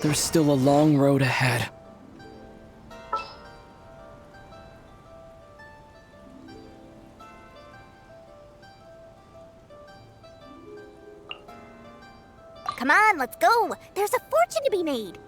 There's still a long road ahead. Come on, let's go. There's a fortune to be made.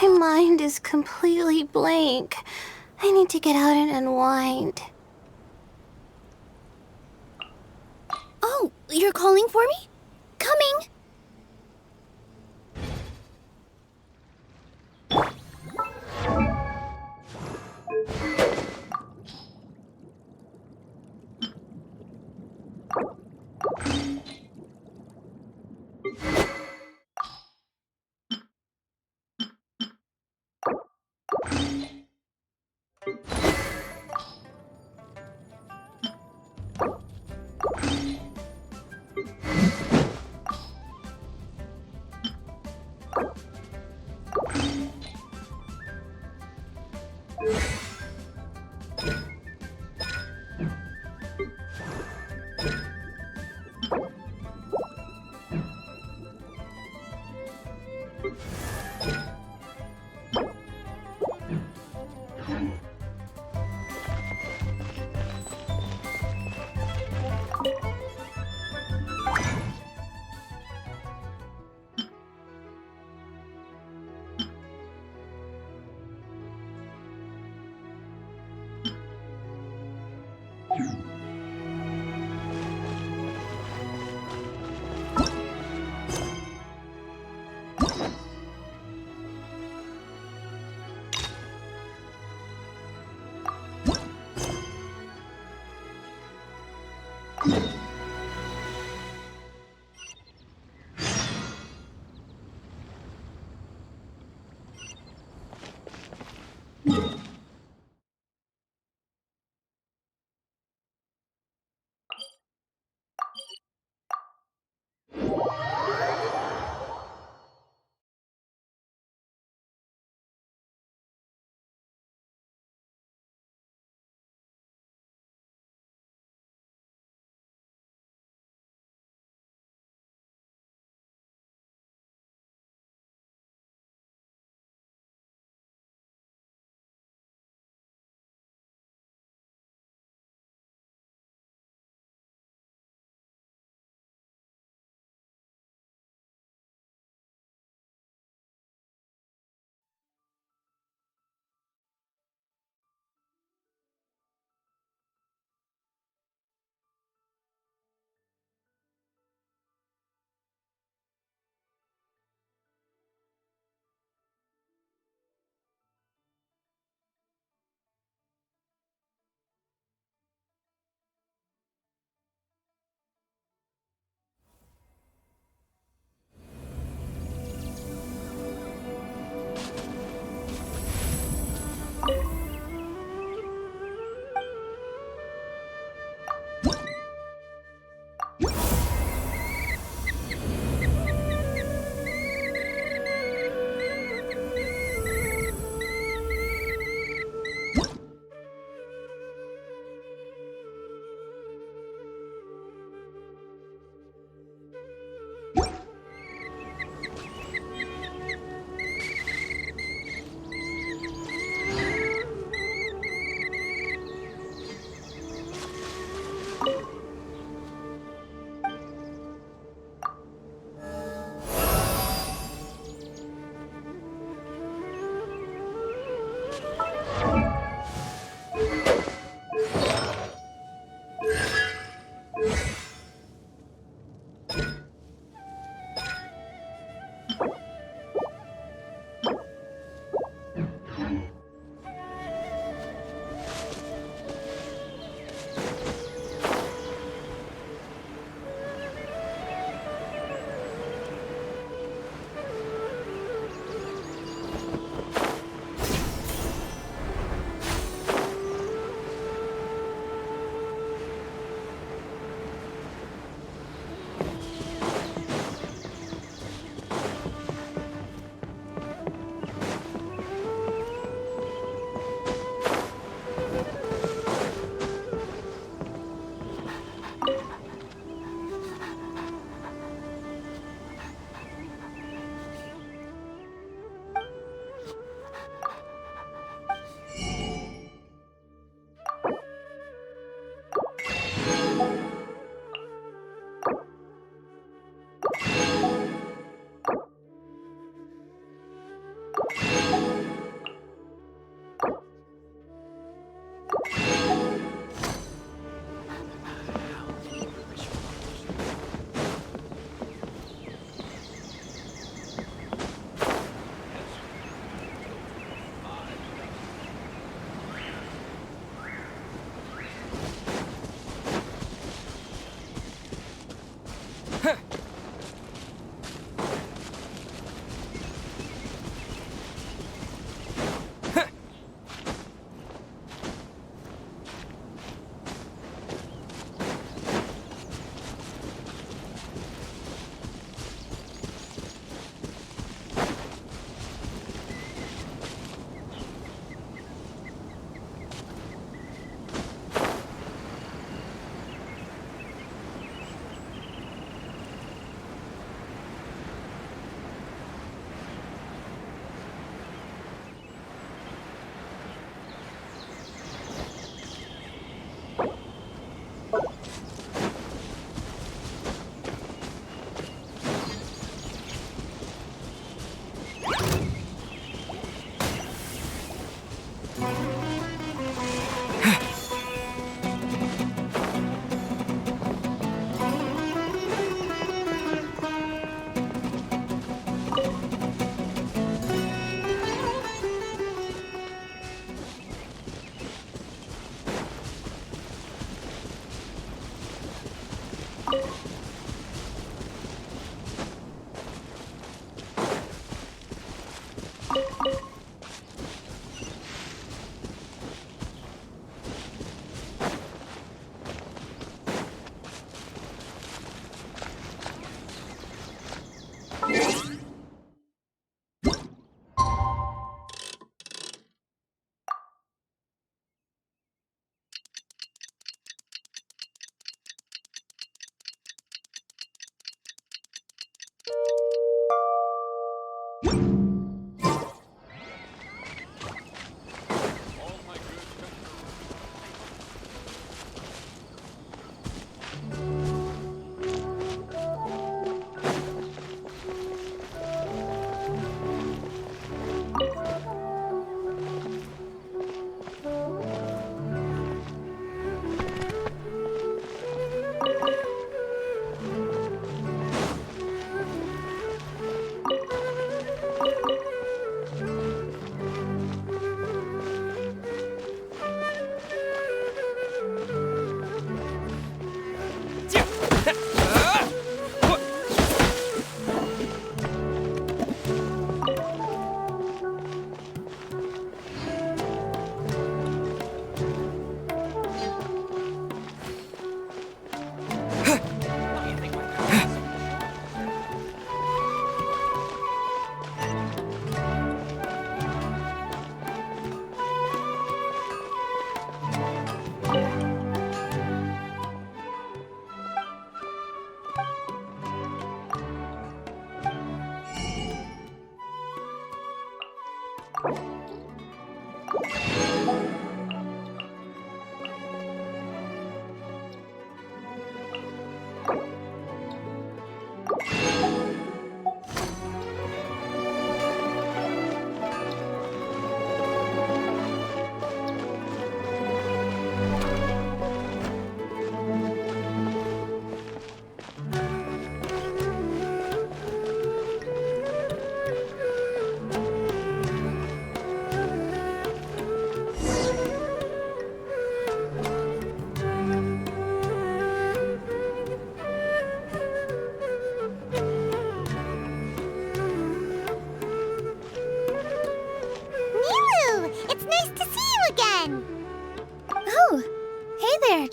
My mind is completely blank. I need to get out and unwind. Oh, you're calling for me? Coming!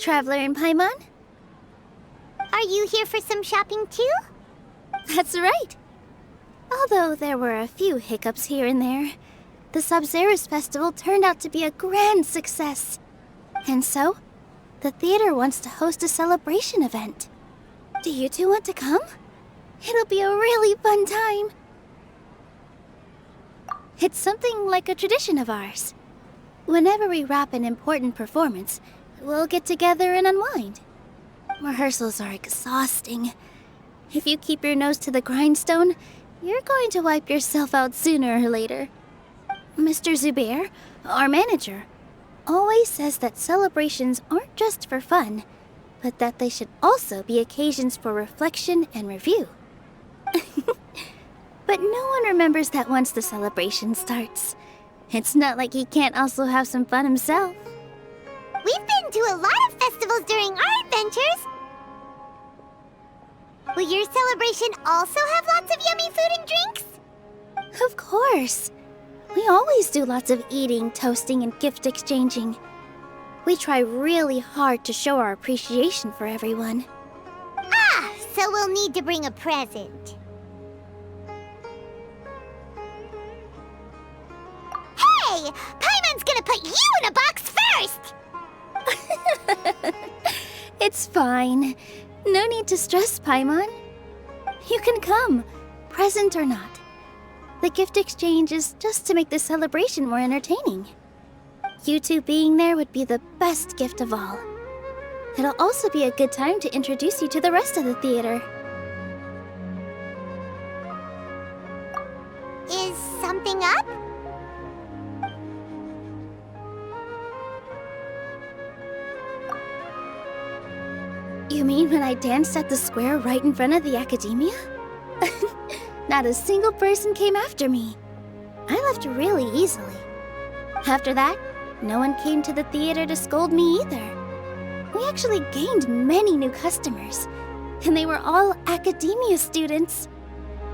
Traveler in Paimon? Are you here for some shopping too? That's right. Although there were a few hiccups here and there, the Sub-Zeros Festival turned out to be a grand success. And so, the theater wants to host a celebration event. Do you two want to come? It'll be a really fun time. It's something like a tradition of ours. Whenever we wrap an important performance, we'll get together and unwind. Rehearsals are exhausting. If you keep your nose to the grindstone, you're going to wipe yourself out sooner or later. Mr. Zubair, our manager, always says that celebrations aren't just for fun, but that they should also be occasions for reflection and review. But no one remembers that once the celebration starts. It's not like he can't also have some fun himself. We've been to a lot of festivals during our adventures. Will your celebration also have lots of yummy food and drinks? Of course. We always do lots of eating, toasting, and gift exchanging. We try really hard to show our appreciation for everyone. Ah, so we'll need to bring a present. Hey! Paimon's gonna put you in a box first! It's fine. No need to stress, Paimon. You can come, present or not. The gift exchange is just to make the celebration more entertaining. You two being there would be the best gift of all. It'll also be a good time to introduce you to the rest of the theater. Is something up? You mean when I danced at the square right in front of the academia? Not a single person came after me. I left really easily. After that, no one came to the theater to scold me either. We actually gained many new customers, and they were all academia students.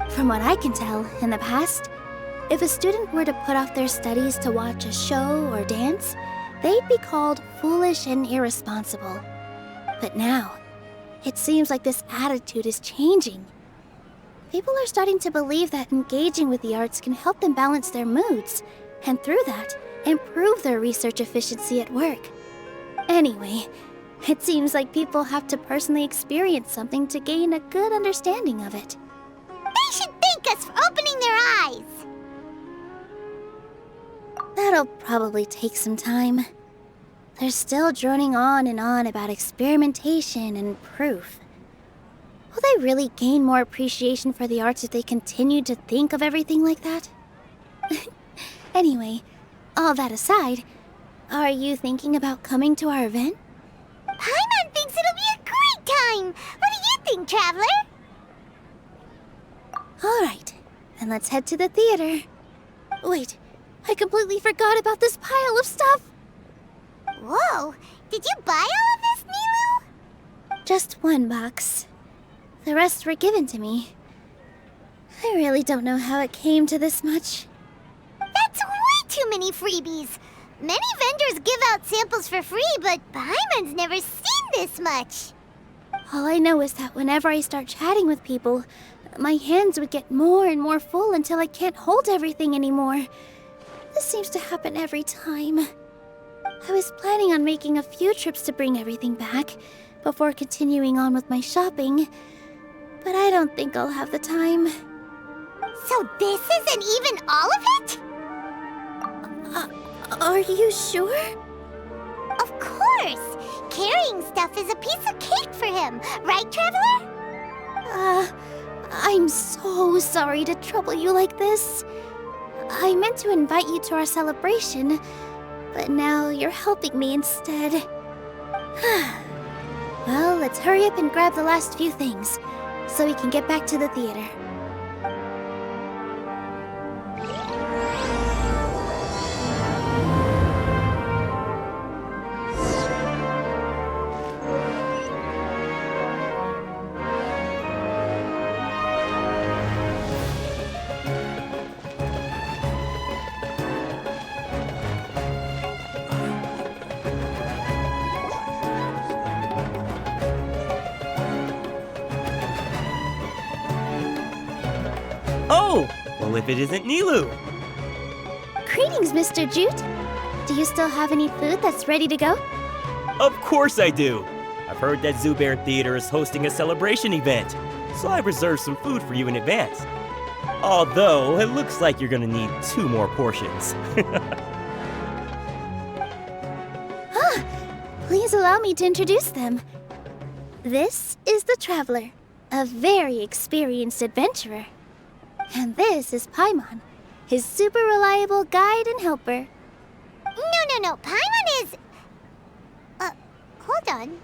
From what I can tell, in the past, if a student were to put off their studies to watch a show or dance, they'd be called foolish and irresponsible. But now, it seems like this attitude is changing. People are starting to believe that engaging with the arts can help them balance their moods, and through that, improve their research efficiency at work. Anyway, it seems like people have to personally experience something to gain a good understanding of it. They should thank us for opening their eyes! That'll probably take some time. They're still droning on and on about experimentation and proof. Will they really gain more appreciation for the arts if they continue to think of everything like that? Anyway, all that aside, are you thinking about coming to our event? Paimon thinks it'll be a great time! What do you think, Traveler? Alright, then let's head to the theater. Wait, I completely forgot about this pile of stuff! Whoa! Did you buy all of this, Nilou? Just one box. The rest were given to me. I really don't know how it came to this much. That's way too many freebies! Many vendors give out samples for free, but Paimon's never seen this much! All I know is that whenever I start chatting with people, my hands would get more and more full until I can't hold everything anymore. This seems to happen every time. I was planning on making a few trips to bring everything back before continuing on with my shopping, but I don't think I'll have the time. So this isn't even all of it? Are you sure? Of course! Carrying stuff is a piece of cake for him, right, Traveler? I'm so sorry to trouble you like this. I meant to invite you to our celebration, but now you're helping me instead. Well, let's hurry up and grab the last few things, so we can get back to the theater. Oh, well if it isn't Nilou. Greetings, Mr. Jute. Do you still have any food that's ready to go? Of course I do. I've heard that Zubair Theater is hosting a celebration event, so I've reserved some food for you in advance. Although, it looks like you're gonna need 2 more portions. Please allow me to introduce them. This is the Traveler, a very experienced adventurer. And this is Paimon, his super reliable guide and helper. No. Paimon is... hold on.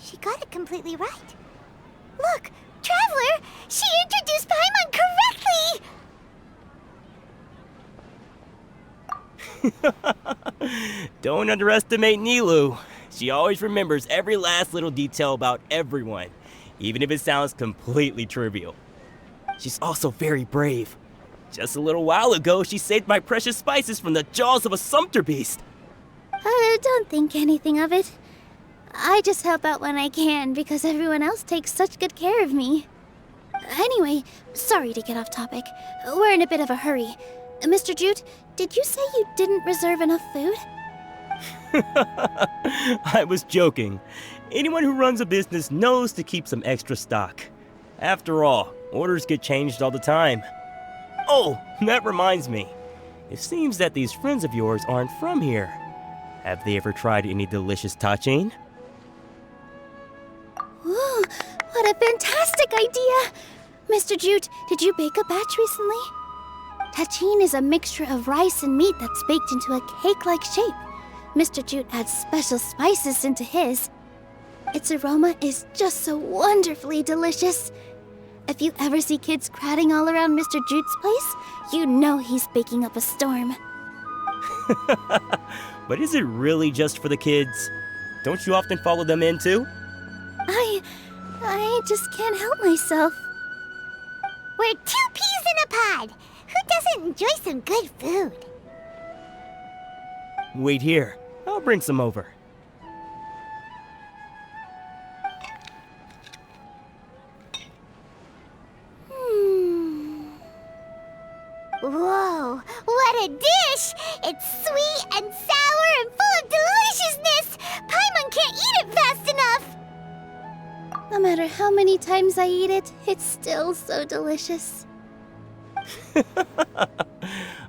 She got it completely right. Look, Traveler! She introduced Paimon correctly! Don't underestimate Nilou. She always remembers every last little detail about everyone, even if it sounds completely trivial. She's also very brave. Just a little while ago, she saved my precious spices from the jaws of a sumpter beast. Don't think anything of it. I just help out when I can because everyone else takes such good care of me. Anyway, sorry to get off topic. We're in a bit of a hurry. Mr. Jute, did you say you didn't reserve enough food? I was joking. Anyone who runs a business knows to keep some extra stock. After all, orders get changed all the time. Oh, that reminds me. It seems that these friends of yours aren't from here. Have they ever tried any delicious tachin? Ooh, what a fantastic idea! Mr. Jute, did you bake a batch recently? Tachin is a mixture of rice and meat that's baked into a cake-like shape. Mr. Jute adds special spices into his. Its aroma is just so wonderfully delicious. If you ever see kids crowding all around Mr. Jute's place, you know he's baking up a storm. But is it really just for the kids? Don't you often follow them in too? I just can't help myself. We're 2 peas in a pod! Who doesn't enjoy some good food? Wait here. I'll bring some over. Whoa, what a dish! It's sweet and sour and full of deliciousness! Paimon can't eat it fast enough! No matter how many times I eat it, it's still so delicious.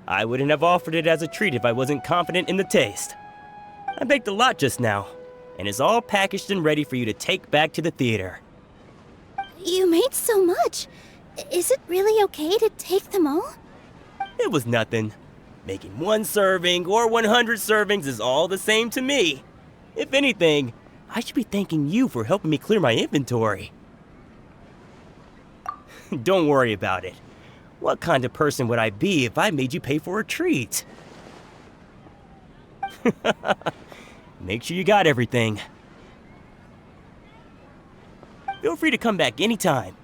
I wouldn't have offered it as a treat if I wasn't confident in the taste. I baked a lot just now, and it's all packaged and ready for you to take back to the theater. You made so much. Is it really okay to take them all? It was nothing. Making 1 serving or 100 servings is all the same to me. If anything, I should be thanking you for helping me clear my inventory. Don't worry about it. What kind of person would I be if I made you pay for a treat? Make sure you got everything. Feel free to come back anytime.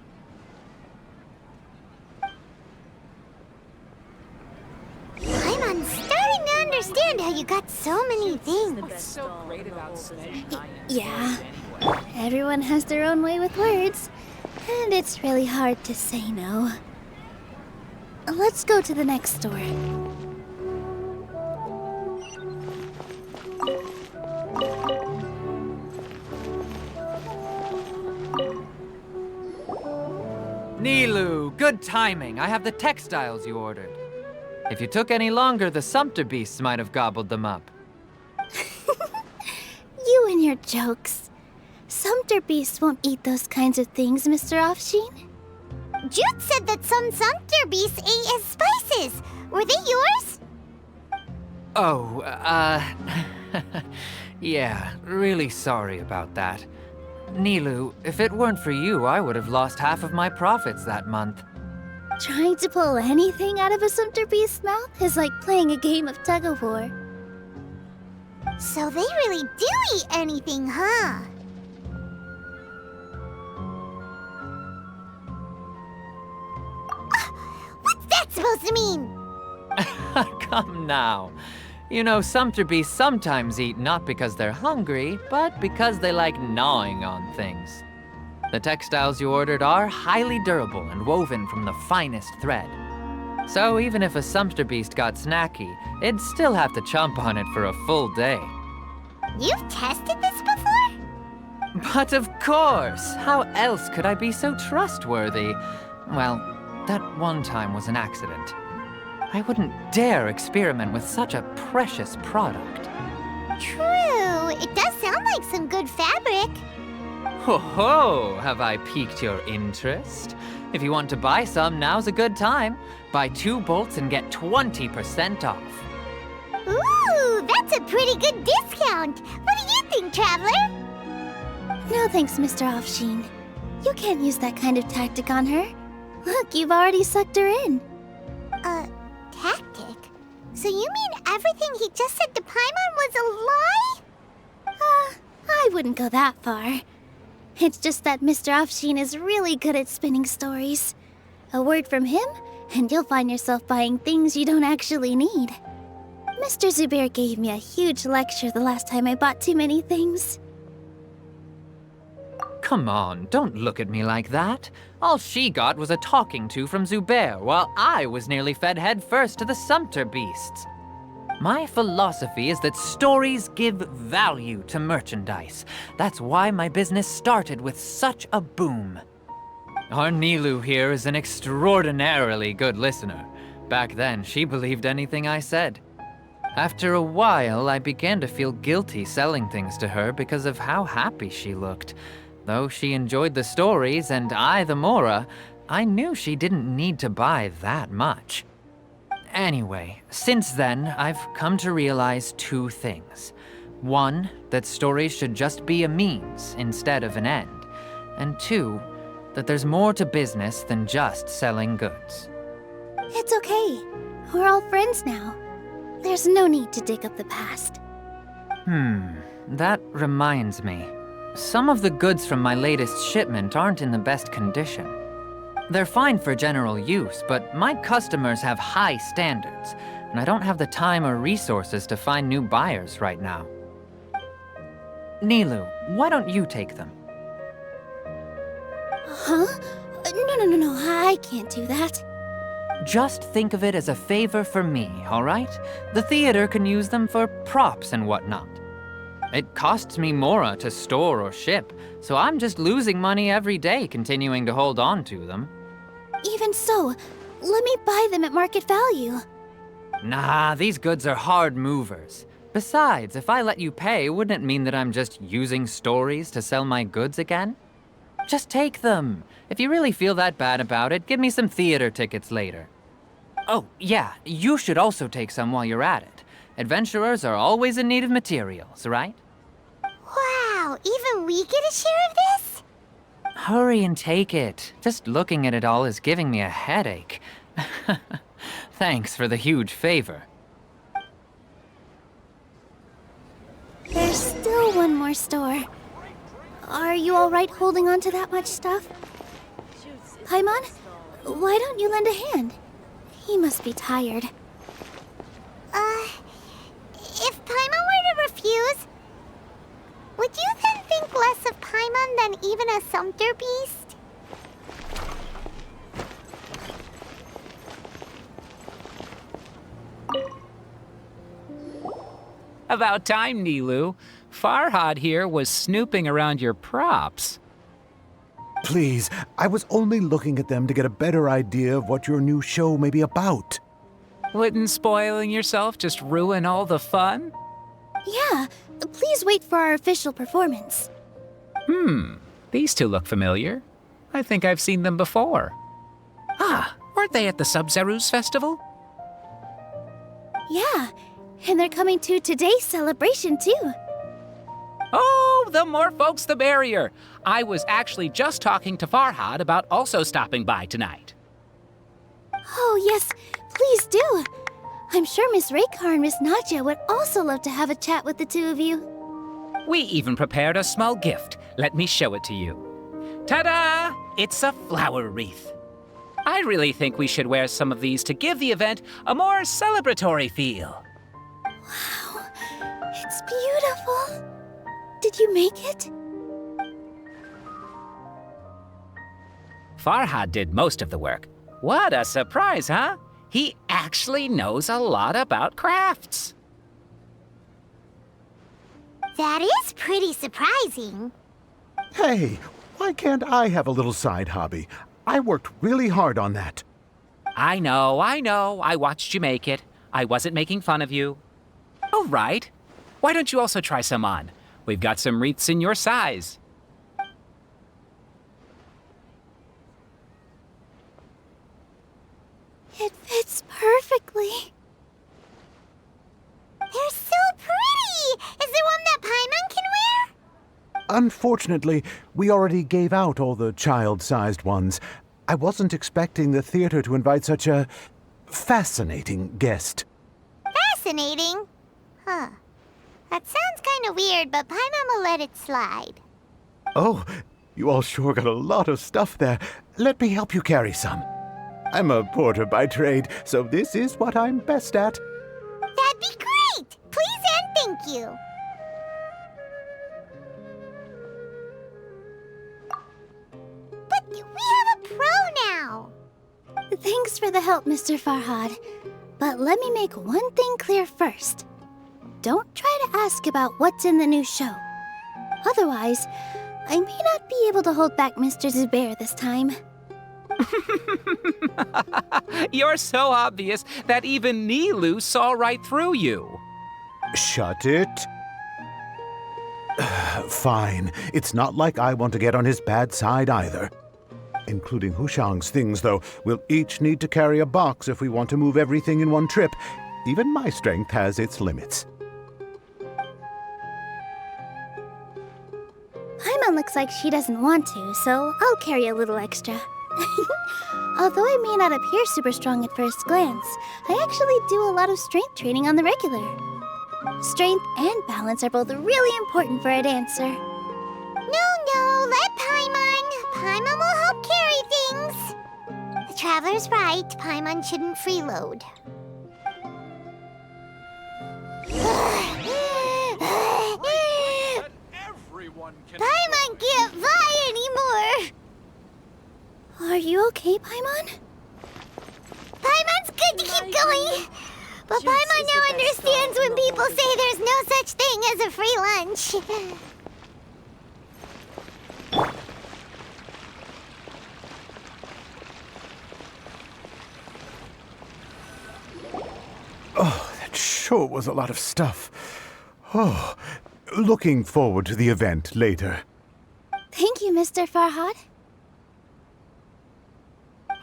Paimon's starting to understand how you got so many things. Yeah. Everyone has their own way with words, and it's really hard to say no. Let's go to the next store. Nilou, good timing. I have the textiles you ordered. If you took any longer, the sumpter beasts might have gobbled them up. You and your jokes. Sumpter beasts won't eat those kinds of things, Mr. Offsheen. Jute said that some sumpter beasts ate his spices. Were they yours? Oh, yeah, really sorry about that. Nilou, if it weren't for you, I would have lost half of my profits that month. Trying to pull anything out of a sumpter beast's mouth is like playing a game of tug-of-war. So they really do eat anything, huh? What's that supposed to mean? Come now. You know, sumpter beasts sometimes eat not because they're hungry, but because they like gnawing on things. The textiles you ordered are highly durable and woven from the finest thread. So even if a sumpter beast got snacky, it'd still have to chomp on it for a full day. You've tested this before? But of course! How else could I be so trustworthy? Well, that one time was an accident. I wouldn't dare experiment with such a precious product. True. It does sound like some good fabric. Ho ho! Have I piqued your interest? If you want to buy some, now's a good time. Buy 2 bolts and get 20% off. Ooh, that's a pretty good discount. What do you think, Traveler? No thanks, Mr. Offsheen. You can't use that kind of tactic on her. Look, you've already sucked her in. Tactic? So you mean everything he just said to Paimon was a lie? I wouldn't go that far. It's just that Mr. Offsheen is really good at spinning stories. A word from him, and you'll find yourself buying things you don't actually need. Mr. Zubair gave me a huge lecture the last time I bought too many things. Come on, don't look at me like that. All she got was a talking to from Zubair, while I was nearly fed headfirst to the sumpter beasts. My philosophy is that stories give value to merchandise. That's why my business started with such a boom. Our Nilou here is an extraordinarily good listener. Back then, she believed anything I said. After a while, I began to feel guilty selling things to her because of how happy she looked. Though she enjoyed the stories and I the Mora, I knew she didn't need to buy that much. Anyway, since then, I've come to realize 2 things. 1, that stories should just be a means instead of an end. And 2, that there's more to business than just selling goods. It's okay. We're all friends now. There's no need to dig up the past. That reminds me. Some of the goods from my latest shipment aren't in the best condition. They're fine for general use, but my customers have high standards, and I don't have the time or resources to find new buyers right now. Nilou, why don't you take them? Huh? No, I can't do that. Just think of it as a favor for me, all right? The theater can use them for props and whatnot. It costs me Mora to store or ship, so I'm just losing money every day continuing to hold on to them. Even so, let me buy them at market value. Nah, these goods are hard movers. Besides, if I let you pay, wouldn't it mean that I'm just using stories to sell my goods again? Just take them. If you really feel that bad about it, give me some theater tickets later. Oh, yeah, you should also take some while you're at it. Adventurers are always in need of materials, right? Wow, even we get a share of this? Hurry and take it. Just looking at it all is giving me a headache. Thanks for the huge favor. There's still one more store. Are you all right holding on to that much stuff? Paimon, why don't you lend a hand? He must be tired. If Paimon were to refuse, would you then think less of Paimon than even a sumpter beast? About time, Nilou. Farhad here was snooping around your props. Please, I was only looking at them to get a better idea of what your new show may be about. Wouldn't spoiling yourself just ruin all the fun? Yeah, please wait for our official performance. These 2 look familiar. I think I've seen them before. Ah, weren't they at the Sub-Zerus festival? Yeah, and they're coming to today's celebration too. Oh, the more folks the merrier. I was actually just talking to Farhad about also stopping by tonight. Oh yes, please do. I'm sure Miss Raykar and Miss Nadja would also love to have a chat with the 2 of you. We even prepared a small gift. Let me show it to you. Ta-da! It's a flower wreath. I really think we should wear some of these to give the event a more celebratory feel. Wow, it's beautiful. Did you make it? Farhad did most of the work. What a surprise, huh? He actually knows a lot about crafts. That is pretty surprising. Hey, why can't I have a little side hobby? I worked really hard on that. I know. I watched you make it. I wasn't making fun of you. Oh, right. Why don't you also try some on? We've got some wreaths in your size. It fits perfectly. They're so pretty! Is there one that Paimon can wear? Unfortunately, we already gave out all the child-sized ones. I wasn't expecting the theater to invite such a fascinating guest. Fascinating. Huh. That sounds kind of weird, but Paimon will let it slide. Oh, you all sure got a lot of stuff there. Let me help you carry some. I'm a porter by trade, so this is what I'm best at. That'd be great! Please and thank you. But we have a pro now. Thanks for the help, Mr. Farhad. But let me make one thing clear first. Don't try to ask about what's in the new show. Otherwise, I may not be able to hold back Mr. Zubair this time. You're so obvious that even Nilu saw right through you. Shut it. Fine. It's not like I want to get on his bad side either. Including Hushang's things, though. We'll each need to carry a box if we want to move everything in one trip. Even my strength has its limits. Paimon looks like she doesn't want to, so I'll carry a little extra. Although I may not appear super strong at first glance, I actually do a lot of strength training on the regular. Strength and balance are both really important for a dancer. No, let Paimon. Paimon will help carry things. The Traveler's right. Paimon shouldn't freeload. Paimon can't fly anymore. Are you okay, Paimon? Paimon's good to keep going. But Paimon now understands when people say there's no such thing as a free lunch. Oh, that sure was a lot of stuff. Oh, looking forward to the event later. Thank you, Mr. Farhad.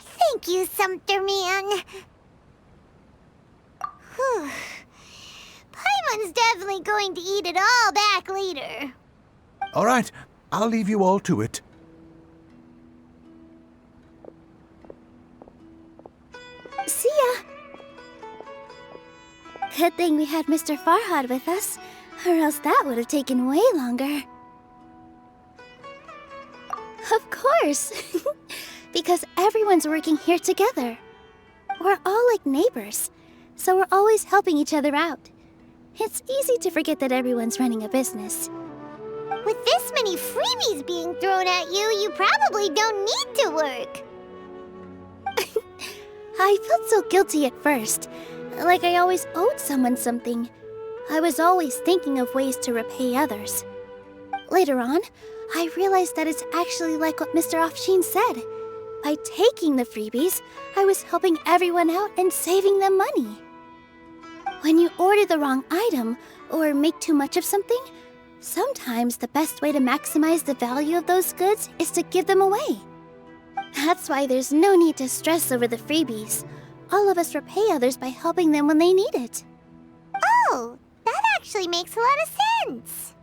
Thank you, Sumpter Man. Whew. Paimon's definitely going to eat it all back later. All right, I'll leave you all to it. See ya! Good thing we had Mr. Farhad with us, or else that would have taken way longer. Of course! Because everyone's working here together. We're all like neighbors, so we're always helping each other out. It's easy to forget that everyone's running a business. With this many freebies being thrown at you, you probably don't need to work. I felt so guilty at first, like I always owed someone something. I was always thinking of ways to repay others. Later on, I realized that it's actually like what Mr. Afshin said. By taking the freebies, I was helping everyone out and saving them money. When you order the wrong item or make too much of something, sometimes the best way to maximize the value of those goods is to give them away. That's why there's no need to stress over the freebies. All of us repay others by helping them when they need it. Oh, that actually makes a lot of sense.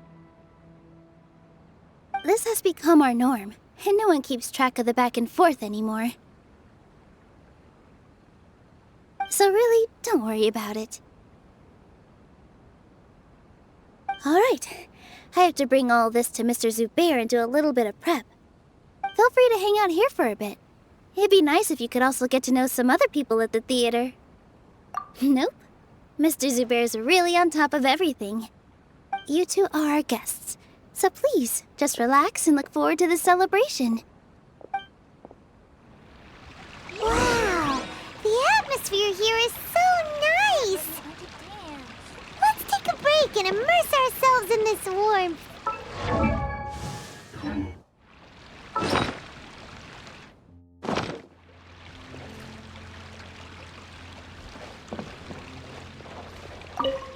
This has become our norm, and no one keeps track of the back and forth anymore. So really, don't worry about it. Alright, I have to bring all this to Mr. Zubair and do a little bit of prep. Feel free to hang out here for a bit. It'd be nice if you could also get to know some other people at the theater. Nope. Mr. Zubair's really on top of everything. You two are our guests, so please, just relax and look forward to the celebration. Wow, the atmosphere atmosphere here is so nice! Let's take a break and immerse ourselves in this warmth.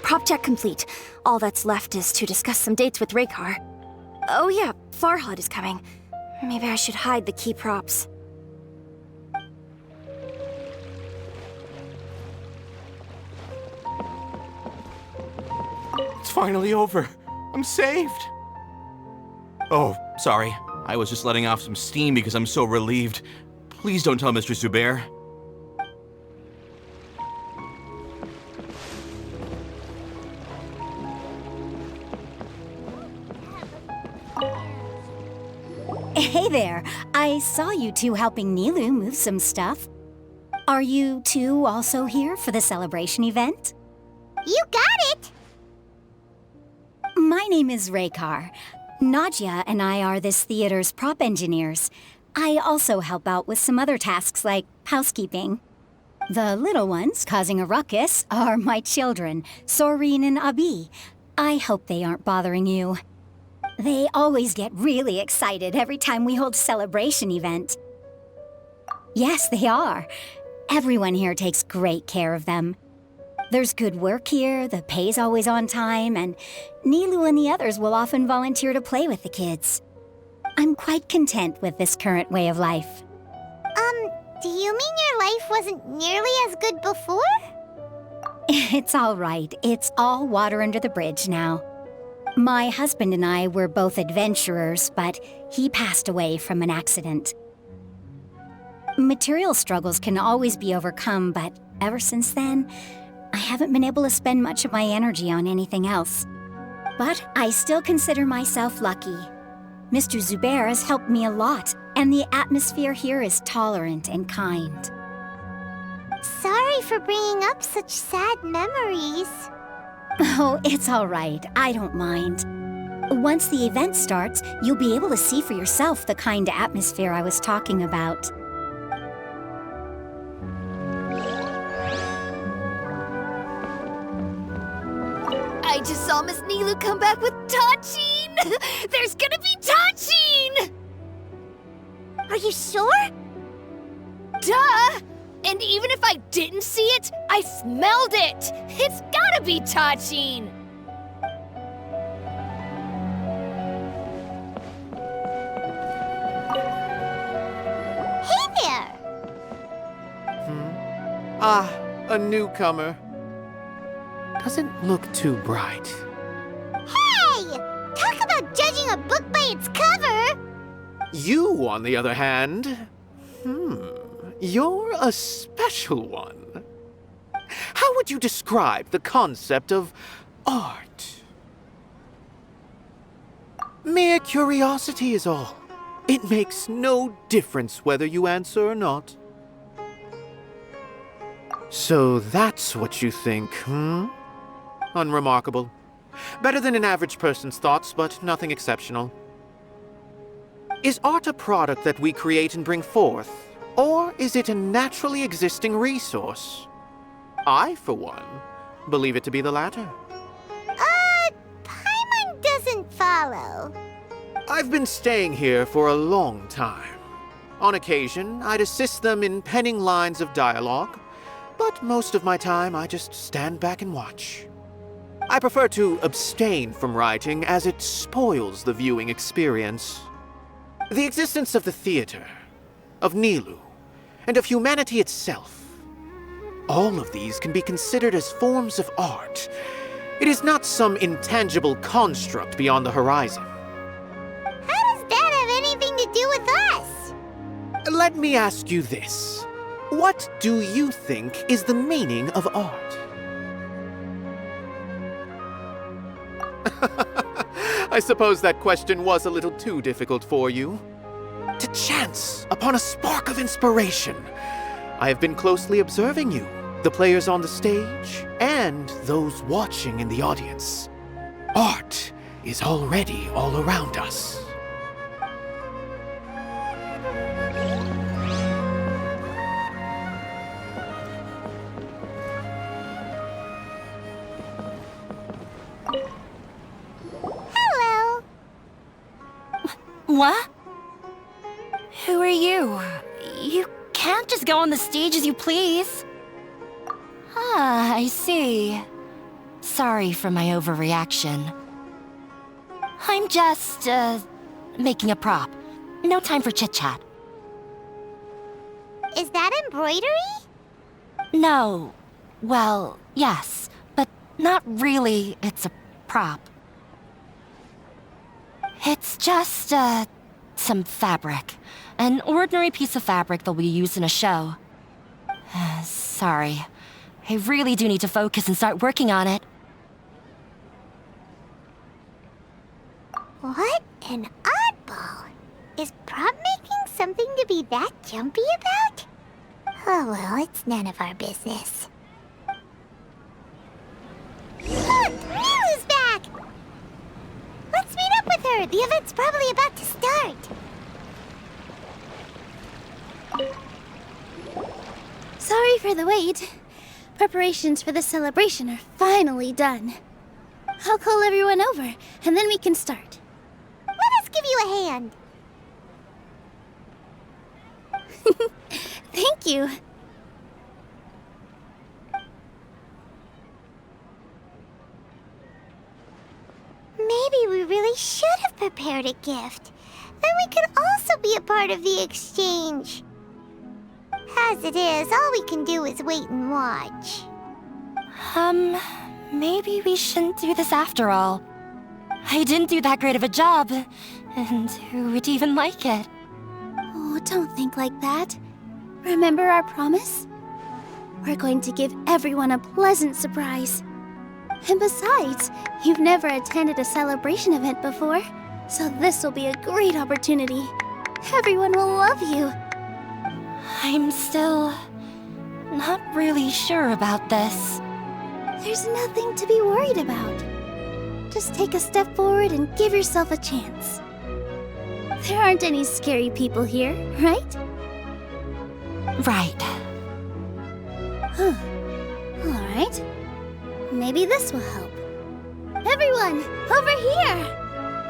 Prop check complete. All that's left is to discuss some dates with Raykar. Oh yeah, Farhad is coming. Maybe I should hide the key props. It's finally over. I'm saved. Oh, sorry. I was just letting off some steam because I'm so relieved. Please don't tell Mr. Zubair. Hey there. I saw you two helping Nilou move some stuff. Are you two also here for the celebration event? You got it! My name is Raykar. Nadia and I are this theater's prop engineers. I also help out with some other tasks like housekeeping. The little ones causing a ruckus are my children, Soreen and Abi. I hope they aren't bothering you. They always get really excited every time we hold a celebration event. Yes, they are. Everyone here takes great care of them. There's good work here, the pay's always on time, and Nilou and the others will often volunteer to play with the kids. I'm quite content with this current way of life. Do you mean your life wasn't nearly as good before? It's all right. It's all water under the bridge now. My husband and I were both adventurers, but he passed away from an accident. Material struggles can always be overcome, but ever since then, I haven't been able to spend much of my energy on anything else. But I still consider myself lucky. Mr. Zubair has helped me a lot, and the atmosphere here is tolerant and kind. Sorry for bringing up such sad memories. Oh, it's all right. I don't mind. Once the event starts, you'll be able to see for yourself the kind of atmosphere I was talking about. I just saw Miss Nilou come back with Tachin! There's gonna be Tachin! Are you sure? Duh! And even if I didn't see it, I smelled it! It's gotta be Tachin! Hey there! Ah, a newcomer. Doesn't look too bright. Hey! Talk about judging a book by its cover! You, on the other hand, you're a special one. How would you describe the concept of art? Mere curiosity is all. It makes no difference whether you answer or not. So that's what you think, Unremarkable. Better than an average person's thoughts, but nothing exceptional. Is art a product that we create and bring forth, or is it a naturally existing resource? I, for one, believe it to be the latter. Paimon doesn't follow. I've been staying here for a long time. On occasion, I'd assist them in penning lines of dialogue, but most of my time I just stand back and watch. I prefer to abstain from writing as it spoils the viewing experience. The existence of the theater, of Nilou, and of humanity itself, all of these can be considered as forms of art. It is not some intangible construct beyond the horizon. How does that have anything to do with us? Let me ask you this. What do you think is the meaning of art? I suppose that question was a little too difficult for you. To chance upon a spark of inspiration, I have been closely observing you, the players on the stage, and those watching in the audience. Art is already all around us. What? Who are you? You can't just go on the stage as you please. Ah, I see. Sorry for my overreaction. I'm just, making a prop. No time for chit-chat. Is that embroidery? No. Well, yes, but not really. It's a prop. It's just, some fabric. An ordinary piece of fabric that we use in a show. Sorry. I really do need to focus and start working on it. What an oddball. Is prop making something to be that jumpy about? Oh well, it's none of our business. Look! Nilu's back! Let's meet up with her! The event's probably about to start! Sorry for the wait. Preparations for the celebration are finally done. I'll call everyone over, and then we can start. Let us give you a hand! Thank you. Maybe we really should have prepared a gift. Then we could also be a part of the exchange. As it is, all we can do is wait and watch. Maybe we shouldn't do this after all. I didn't do that great of a job, and who would even like it? Oh, don't think like that. Remember our promise? We're going to give everyone a pleasant surprise. And besides, you've never attended a celebration event before, so this will be a great opportunity. Everyone will love you. I'm still not really sure about this. There's nothing to be worried about. Just take a step forward and give yourself a chance. There aren't any scary people here, right? Right. Huh. All right. Maybe this will help. Everyone, over here!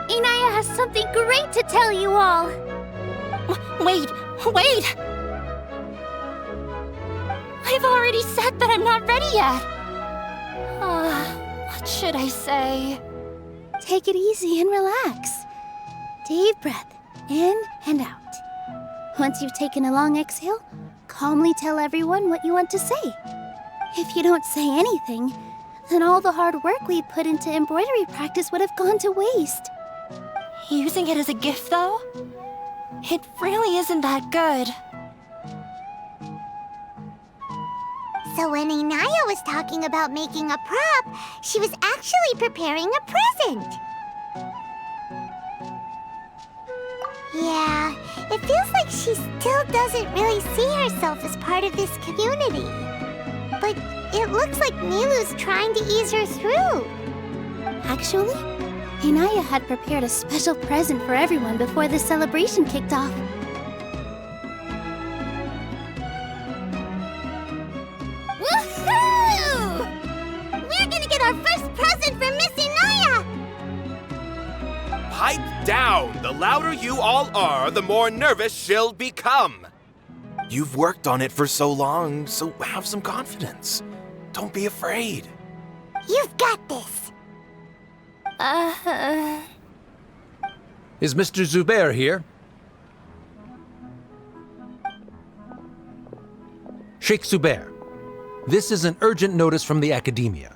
Inaya has something great to tell you all. Wait! I've already said that I'm not ready yet. What should I say? Take it easy and relax. Deep breath, in and out. Once you've taken a long exhale, calmly tell everyone what you want to say. If you don't say anything, then all the hard work we put into embroidery practice would have gone to waste. Using it as a gift, though? It really isn't that good. So when Inaya was talking about making a prop, she was actually preparing a present. Yeah, it feels like she still doesn't really see herself as part of this community. But it looks like Nilu's trying to ease her through. Actually, Inaya had prepared a special present for everyone before the celebration kicked off. Woohoo! We're gonna get our first present from Miss Inaya! Pipe down! The louder you all are, the more nervous she'll become. You've worked on it for so long, so have some confidence. Don't be afraid. You've got this! Is Mr. Zubair here? Sheikh Zubair, this is an urgent notice from the Academia.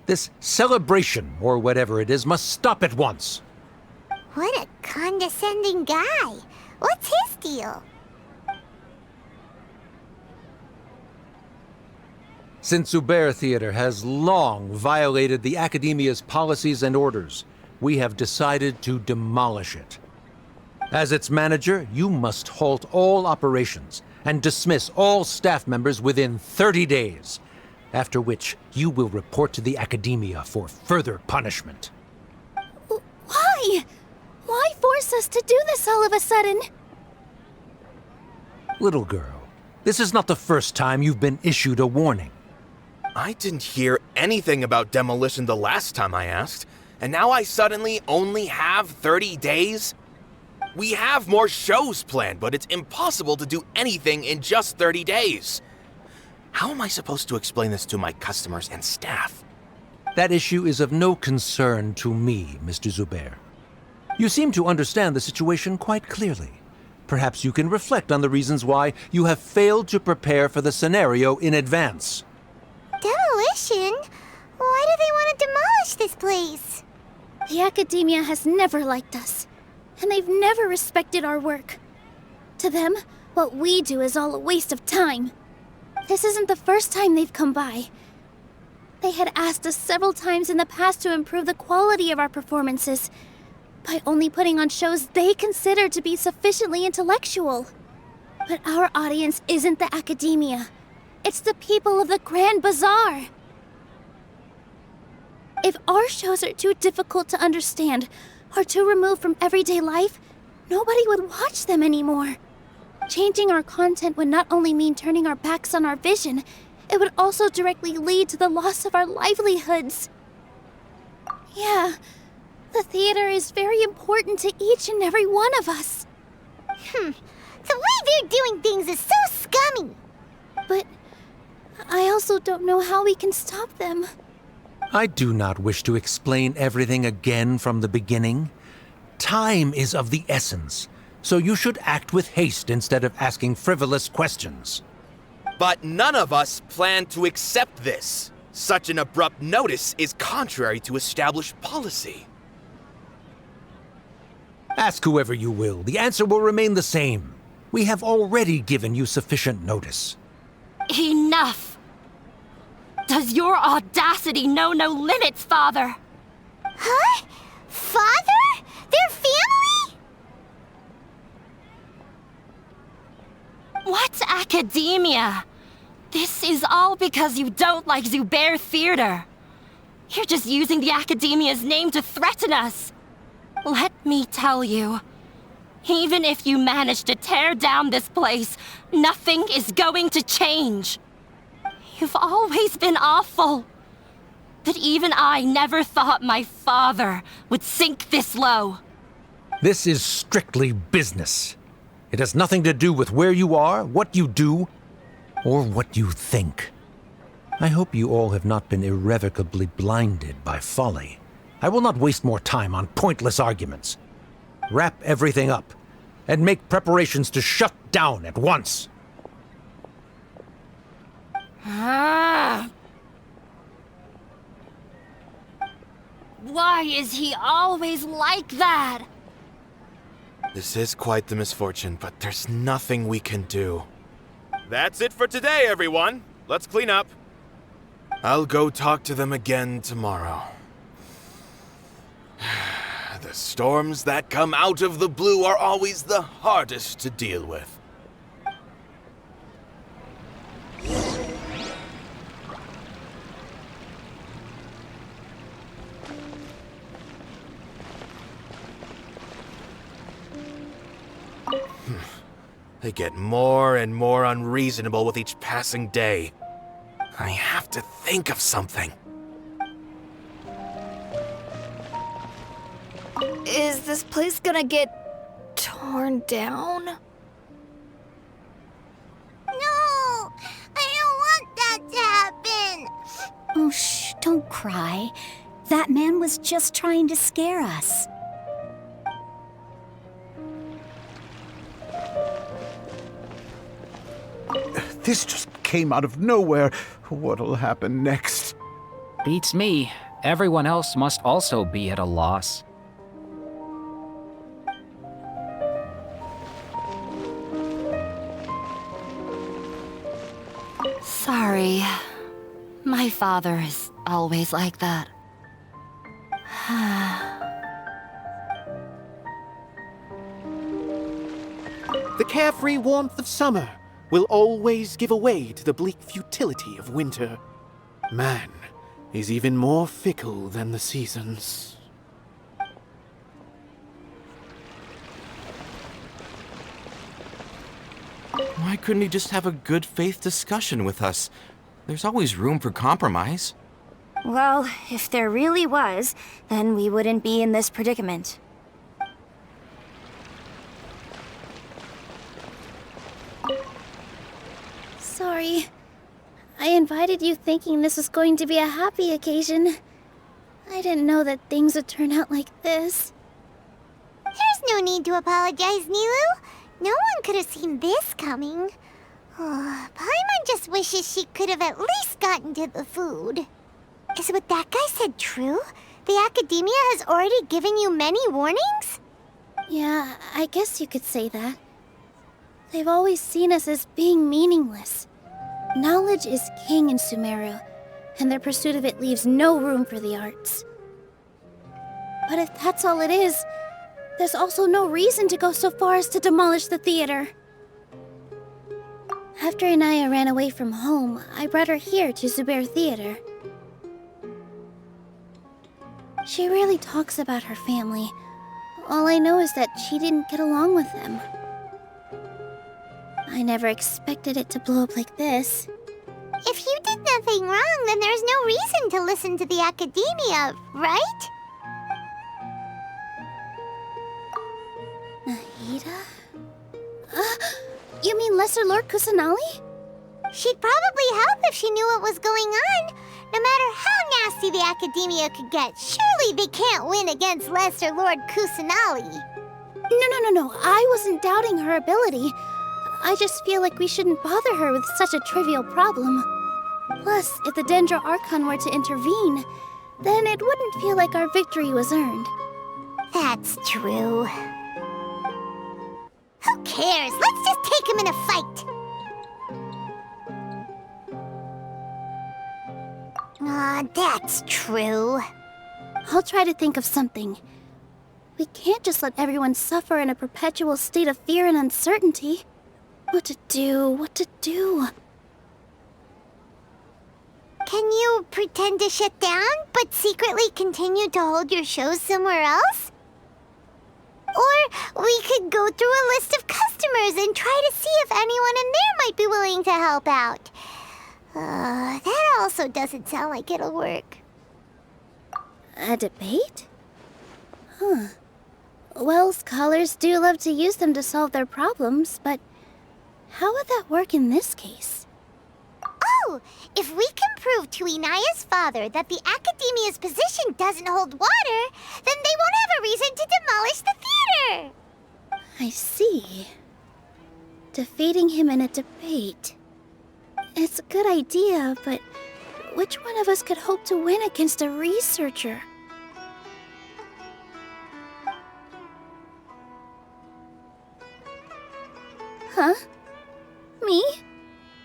This celebration, or whatever it is, must stop at once. What a condescending guy. What's his deal? Since Zubair Theater has long violated the Academia's policies and orders, we have decided to demolish it. As its manager, you must halt all operations and dismiss all staff members within 30 days, after which you will report to the Academia for further punishment. Why? Why force us to do this all of a sudden? Little girl, this is not the first time you've been issued a warning. I didn't hear anything about demolition the last time I asked, and now I suddenly only have 30 days? We have more shows planned, but it's impossible to do anything in just 30 days. How am I supposed to explain this to my customers and staff? That issue is of no concern to me, Mr. Zubair. You seem to understand the situation quite clearly. Perhaps you can reflect on the reasons why you have failed to prepare for the scenario in advance. Demolition? Why do they want to demolish this place? The academia has never liked us, and they've never respected our work. To them, what we do is all a waste of time. This isn't the first time they've come by. They had asked us several times in the past to improve the quality of our performances by only putting on shows they consider to be sufficiently intellectual. But our audience isn't the academia. It's the people of the Grand Bazaar. If our shows are too difficult to understand or too removed from everyday life, nobody would watch them anymore. Changing our content would not only mean turning our backs on our vision, it would also directly lead to the loss of our livelihoods. Yeah, the theater is very important to each and every one of us. The way they're doing things is so scummy. But I also don't know how we can stop them. I do not wish to explain everything again from the beginning. Time is of the essence, so you should act with haste instead of asking frivolous questions. But none of us plan to accept this. Such an abrupt notice is contrary to established policy. Ask whoever you will, the answer will remain the same. We have already given you sufficient notice. Enough! Does your audacity know no limits, Father? Huh? Father? Their family? What academia? This is all because you don't like Zubair Theater. You're just using the academia's name to threaten us. Let me tell you, even if you manage to tear down this place, nothing is going to change. You've always been awful. But even I never thought my father would sink this low. This is strictly business. It has nothing to do with where you are, what you do, or what you think. I hope you all have not been irrevocably blinded by folly. I will not waste more time on pointless arguments. Wrap everything up, and make preparations to shut down at once. Why is he always like that? This is quite the misfortune, but there's nothing we can do. That's it for today, everyone. Let's clean up. I'll go talk to them again tomorrow. The storms that come out of the blue are always the hardest to deal with. They get more and more unreasonable with each passing day. I have to think of something. Is this place gonna get torn down? No! I don't want that to happen! Oh, shh, don't cry. That man was just trying to scare us. This just came out of nowhere. What'll happen next? Beats me. Everyone else must also be at a loss. Sorry. My father is always like that. The carefree warmth of summer will always give way to the bleak futility of winter. Man is even more fickle than the seasons. Why couldn't he just have a good faith discussion with us? There's always room for compromise. Well, if there really was, then we wouldn't be in this predicament. Sorry. I invited you thinking this was going to be a happy occasion. I didn't know that things would turn out like this. There's no need to apologize, Nilu. No one could have seen this coming. Oh, Paimon just wishes she could have at least gotten to the food. Is what that guy said true? The Academia has already given you many warnings? Yeah, I guess you could say that. They've always seen us as being meaningless. Knowledge is king in Sumeru, and their pursuit of it leaves no room for the arts. But if that's all it is, there's also no reason to go so far as to demolish the theater. After Inaya ran away from home, I brought her here to Zubair Theater. She rarely talks about her family. All I know is that she didn't get along with them. I never expected it to blow up like this. If you did nothing wrong, then there's no reason to listen to the Academia, right? Nahida? You mean Lesser Lord Kusanali? She'd probably help if she knew what was going on. No matter how nasty the Academia could get, surely they can't win against Lesser Lord Kusanali. No. I wasn't doubting her ability. I just feel like we shouldn't bother her with such a trivial problem. Plus, if the Dendro Archon were to intervene, then it wouldn't feel like our victory was earned. That's true. Who cares? Let's just take him in a fight. That's true. I'll try to think of something. We can't just let everyone suffer in a perpetual state of fear and uncertainty. What to do? Can you pretend to shut down, but secretly continue to hold your shows somewhere else? Or we could go through a list of customers and try to see if anyone in there might be willing to help out. That also doesn't sound like it'll work. A debate? Huh. Well, scholars do love to use them to solve their problems, but how would that work in this case? Oh, if we can prove to Inaya's father that the Academia's position doesn't hold water, then they won't have a reason to demolish the theater! I see. Defeating him in a debate. It's a good idea, but which one of us could hope to win against a researcher? Huh? Me?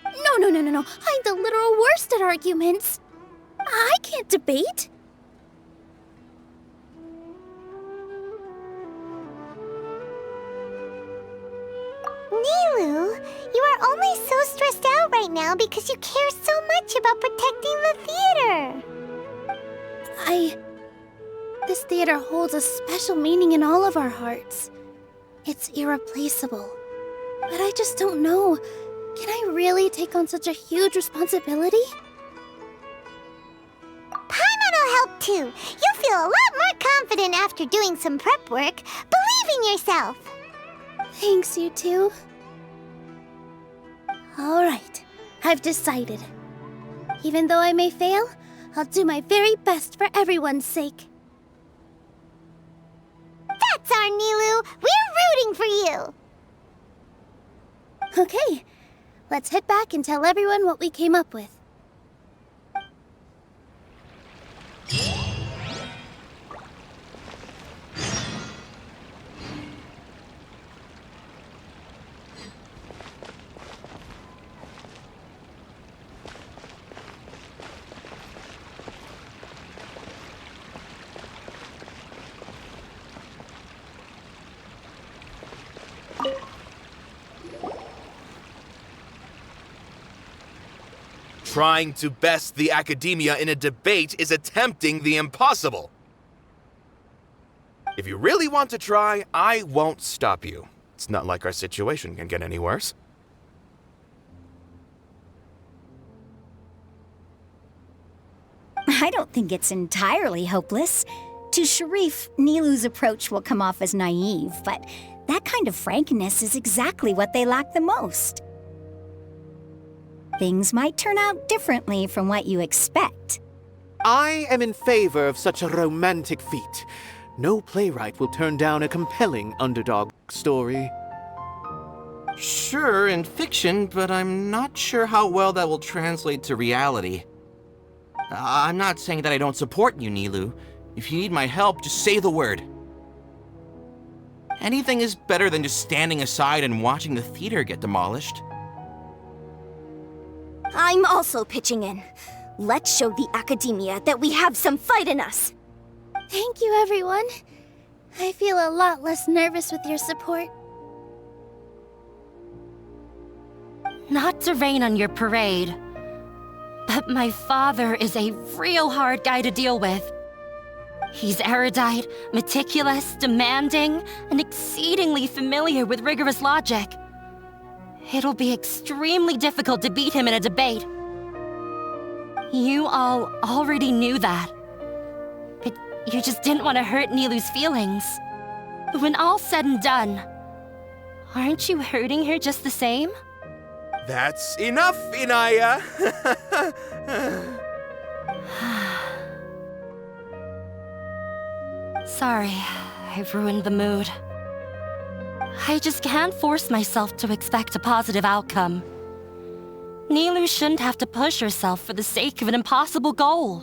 No. I'm the literal worst at arguments. I can't debate. Nilu, you are only so stressed out right now because you care so much about protecting the theater. This theater holds a special meaning in all of our hearts. It's irreplaceable. But I just don't know. Can I really take on such a huge responsibility? Paimon will help too. You'll feel a lot more confident after doing some prep work. Believe in yourself. Thanks, you two. All right, I've decided. Even though I may fail, I'll do my very best for everyone's sake. That's our Nilu. We're rooting for you. Okay, let's head back and tell everyone what we came up with. Trying to best the Academia in a debate is attempting the impossible. If you really want to try, I won't stop you. It's not like our situation can get any worse. I don't think it's entirely hopeless. To Sharif, Nilu's approach will come off as naive, but that kind of frankness is exactly what they lack the most. things might turn out differently from what you expect. I am in favor of such a romantic feat. No playwright will turn down a compelling underdog story. Sure, in fiction, but I'm not sure how well that will translate to reality. I'm not saying that I don't support you, Nilou. If you need my help, just say the word. Anything is better than just standing aside and watching the theater get demolished. I'm also pitching in. Let's show the Academia that we have some fight in us. Thank you, everyone. I feel a lot less nervous with your support. Not to rain on your parade, but my father is a real hard guy to deal with. He's erudite, meticulous, demanding, and exceedingly familiar with rigorous logic. It'll be extremely difficult to beat him in a debate. You all already knew that. But you just didn't want to hurt Nilou's feelings. But when all's said and done, aren't you hurting her just the same? That's enough, Inaya! Sorry, I've ruined the mood. I just can't force myself to expect a positive outcome. Nilou shouldn't have to push herself for the sake of an impossible goal.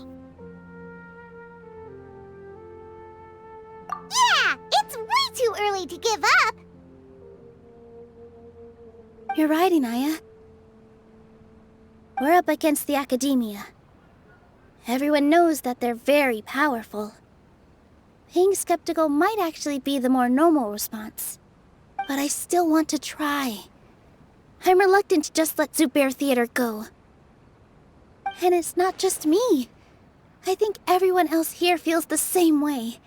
Yeah, it's way too early to give up. You're right, Inaya. We're up against the Academia. Everyone knows that they're very powerful. Being skeptical might actually be the more normal response. But I still want to try. I'm reluctant to just let Zubair Theater go. And it's not just me. I think everyone else here feels the same way.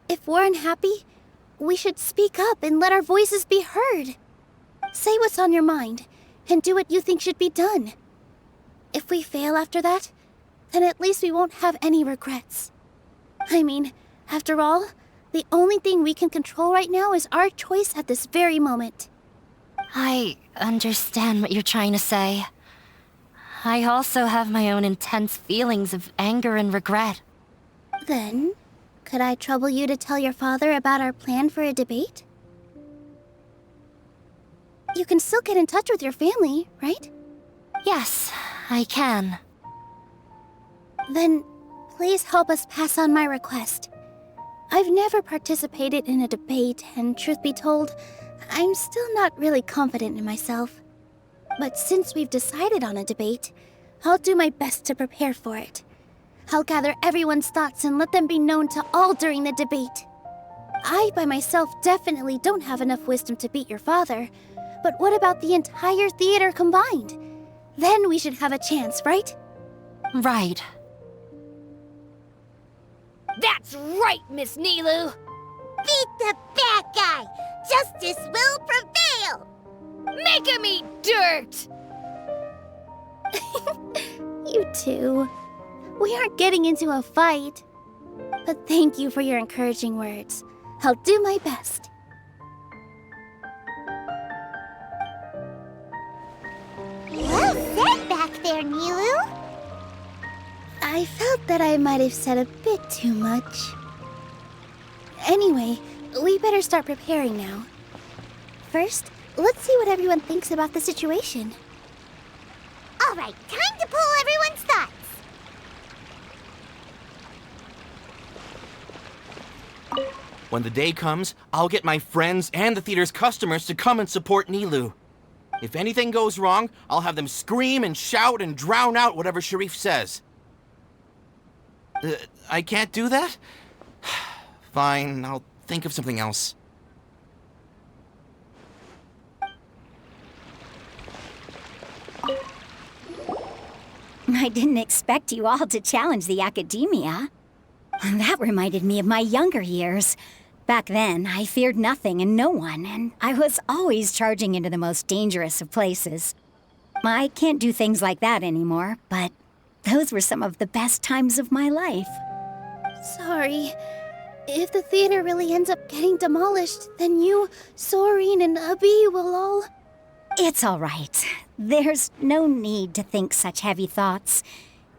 If we're unhappy, we should speak up and let our voices be heard. Say what's on your mind, and do what you think should be done. If we fail after that, then at least we won't have any regrets. I mean, after all, the only thing we can control right now is our choice at this very moment. I understand what you're trying to say. I also have my own intense feelings of anger and regret. Then, could I trouble you to tell your father about our plan for a debate? You can still get in touch with your family, right? Yes, I can. Then, please help us pass on my request. I've never participated in a debate, and truth be told, I'm still not really confident in myself. But since we've decided on a debate, I'll do my best to prepare for it. I'll gather everyone's thoughts and let them be known to all during the debate. I, by myself, definitely don't have enough wisdom to beat your father, but what about the entire theater combined? Then we should have a chance, right? Right. That's right, Miss Nilou! Beat the bad guy! Justice will prevail! Make him eat dirt! You two. We aren't getting into a fight. But thank you for your encouraging words. I'll do my best. Well said back there, Nilou. I felt that I might have said a bit too much. Anyway, we better start preparing now. First, let's see what everyone thinks about the situation. All right, time to pull everyone's thoughts. When the day comes, I'll get my friends and the theater's customers to come and support Nilou. If anything goes wrong, I'll have them scream and shout and drown out whatever Sharif says. I can't do that? Fine, I'll think of something else. I didn't expect you all to challenge the Academia. That reminded me of my younger years. Back then, I feared nothing and no one, and I was always charging into the most dangerous of places. I can't do things like that anymore, but those were some of the best times of my life. Sorry. If the theater really ends up getting demolished, then you, Soren, and Abi will all... It's all right. There's no need to think such heavy thoughts.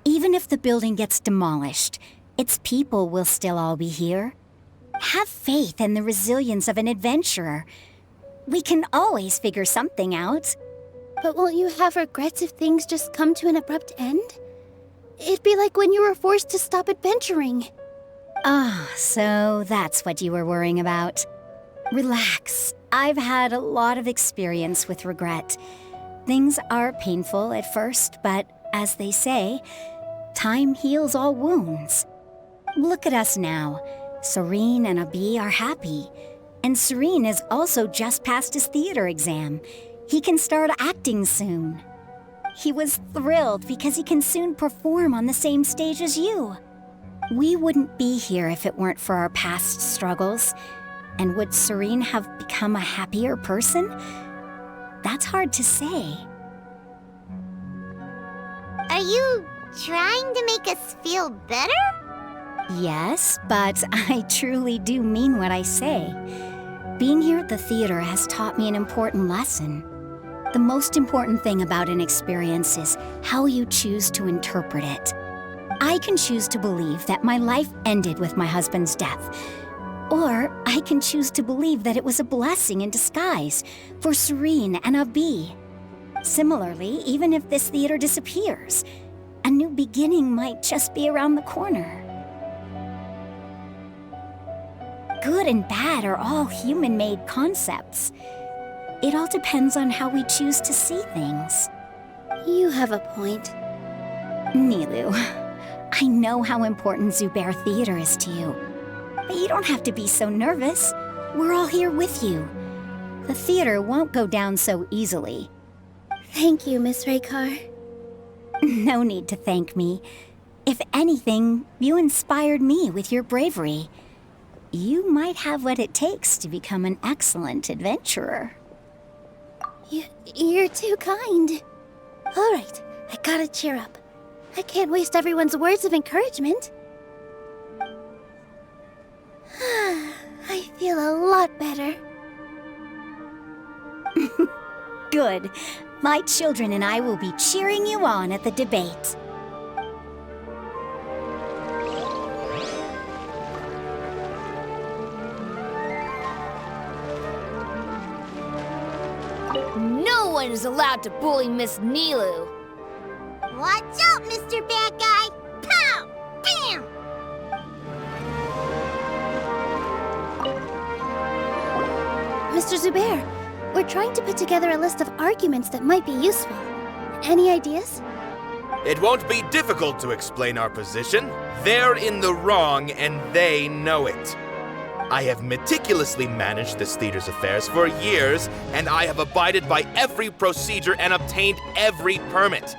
Even if the building gets demolished, its people will still all be here. Have faith in the resilience of an adventurer. We can always figure something out. But won't you have regrets if things just come to an abrupt end? It'd be like when you were forced to stop adventuring. Ah, so that's what you were worrying about. Relax. I've had a lot of experience with regret. Things are painful at first, but as they say, time heals all wounds. Look at us now. Serene and Abi are happy. And Serene has also just passed his theater exam. He can start acting soon. He was thrilled because he can soon perform on the same stage as you. We wouldn't be here if it weren't for our past struggles. And would Serene have become a happier person? That's hard to say. Are you trying to make us feel better? Yes, but I truly do mean what I say. Being here at the theater has taught me an important lesson. The most important thing about an experience is how you choose to interpret it. I can choose to believe that my life ended with my husband's death. Or I can choose to believe that it was a blessing in disguise for Serene and Abi. Similarly, even if this theater disappears, a new beginning might just be around the corner. Good and bad are all human-made concepts. It all depends on how we choose to see things. You have a point. Nilou, I know how important Zubair Theater is to you. But you don't have to be so nervous. We're all here with you. The theater won't go down so easily. Thank you, Miss Raykar. No need to thank me. If anything, you inspired me with your bravery. You might have what it takes to become an excellent adventurer. You're too kind. All right, I gotta cheer up. I can't waste everyone's words of encouragement. I feel a lot better. Good. My children and I will be cheering you on at the debate. No one is allowed to bully Miss Nilou. Watch out, Mr. Bad Guy! Pow! Bam! Mr. Zubair, we're trying to put together a list of arguments that might be useful. Any ideas? It won't be difficult to explain our position. They're in the wrong, and they know it. I have meticulously managed this theater's affairs for years, and I have abided by every procedure and obtained every permit.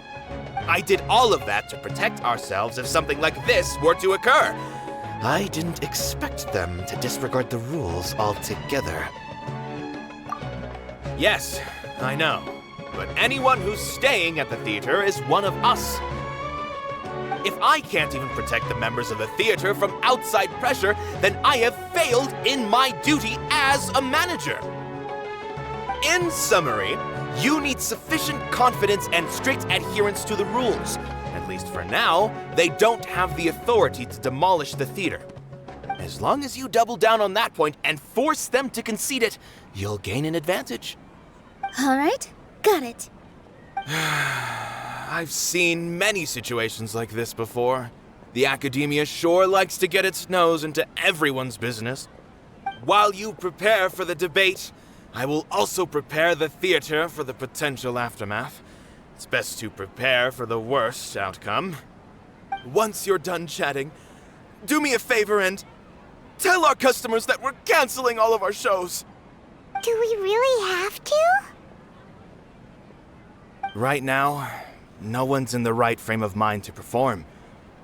I did all of that to protect ourselves if something like this were to occur. I didn't expect them to disregard the rules altogether. Yes, I know. But anyone who's staying at the theater is one of us. If I can't even protect the members of the theater from outside pressure, then I have failed in my duty as a manager. In summary, you need sufficient confidence and strict adherence to the rules. At least for now, they don't have the authority to demolish the theater. As long as you double down on that point and force them to concede it, you'll gain an advantage. All right, got it. I've seen many situations like this before. The academia sure likes to get its nose into everyone's business. While you prepare for the debate, I will also prepare the theater for the potential aftermath. It's best to prepare for the worst outcome. Once you're done chatting, do me a favor and tell our customers that we're canceling all of our shows. Do we really have to? Right now, no one's in the right frame of mind to perform.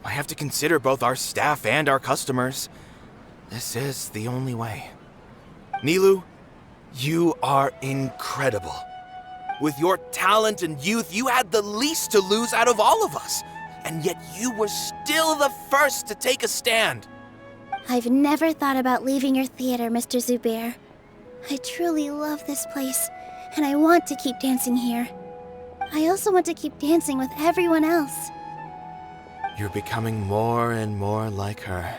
I have to consider both our staff and our customers. This is the only way. Nilou, you are incredible. With your talent and youth, you had the least to lose out of all of us. And yet you were still the first to take a stand. I've never thought about leaving your theater, Mr. Zubair. I truly love this place, and I want to keep dancing here. I also want to keep dancing with everyone else. You're becoming more and more like her.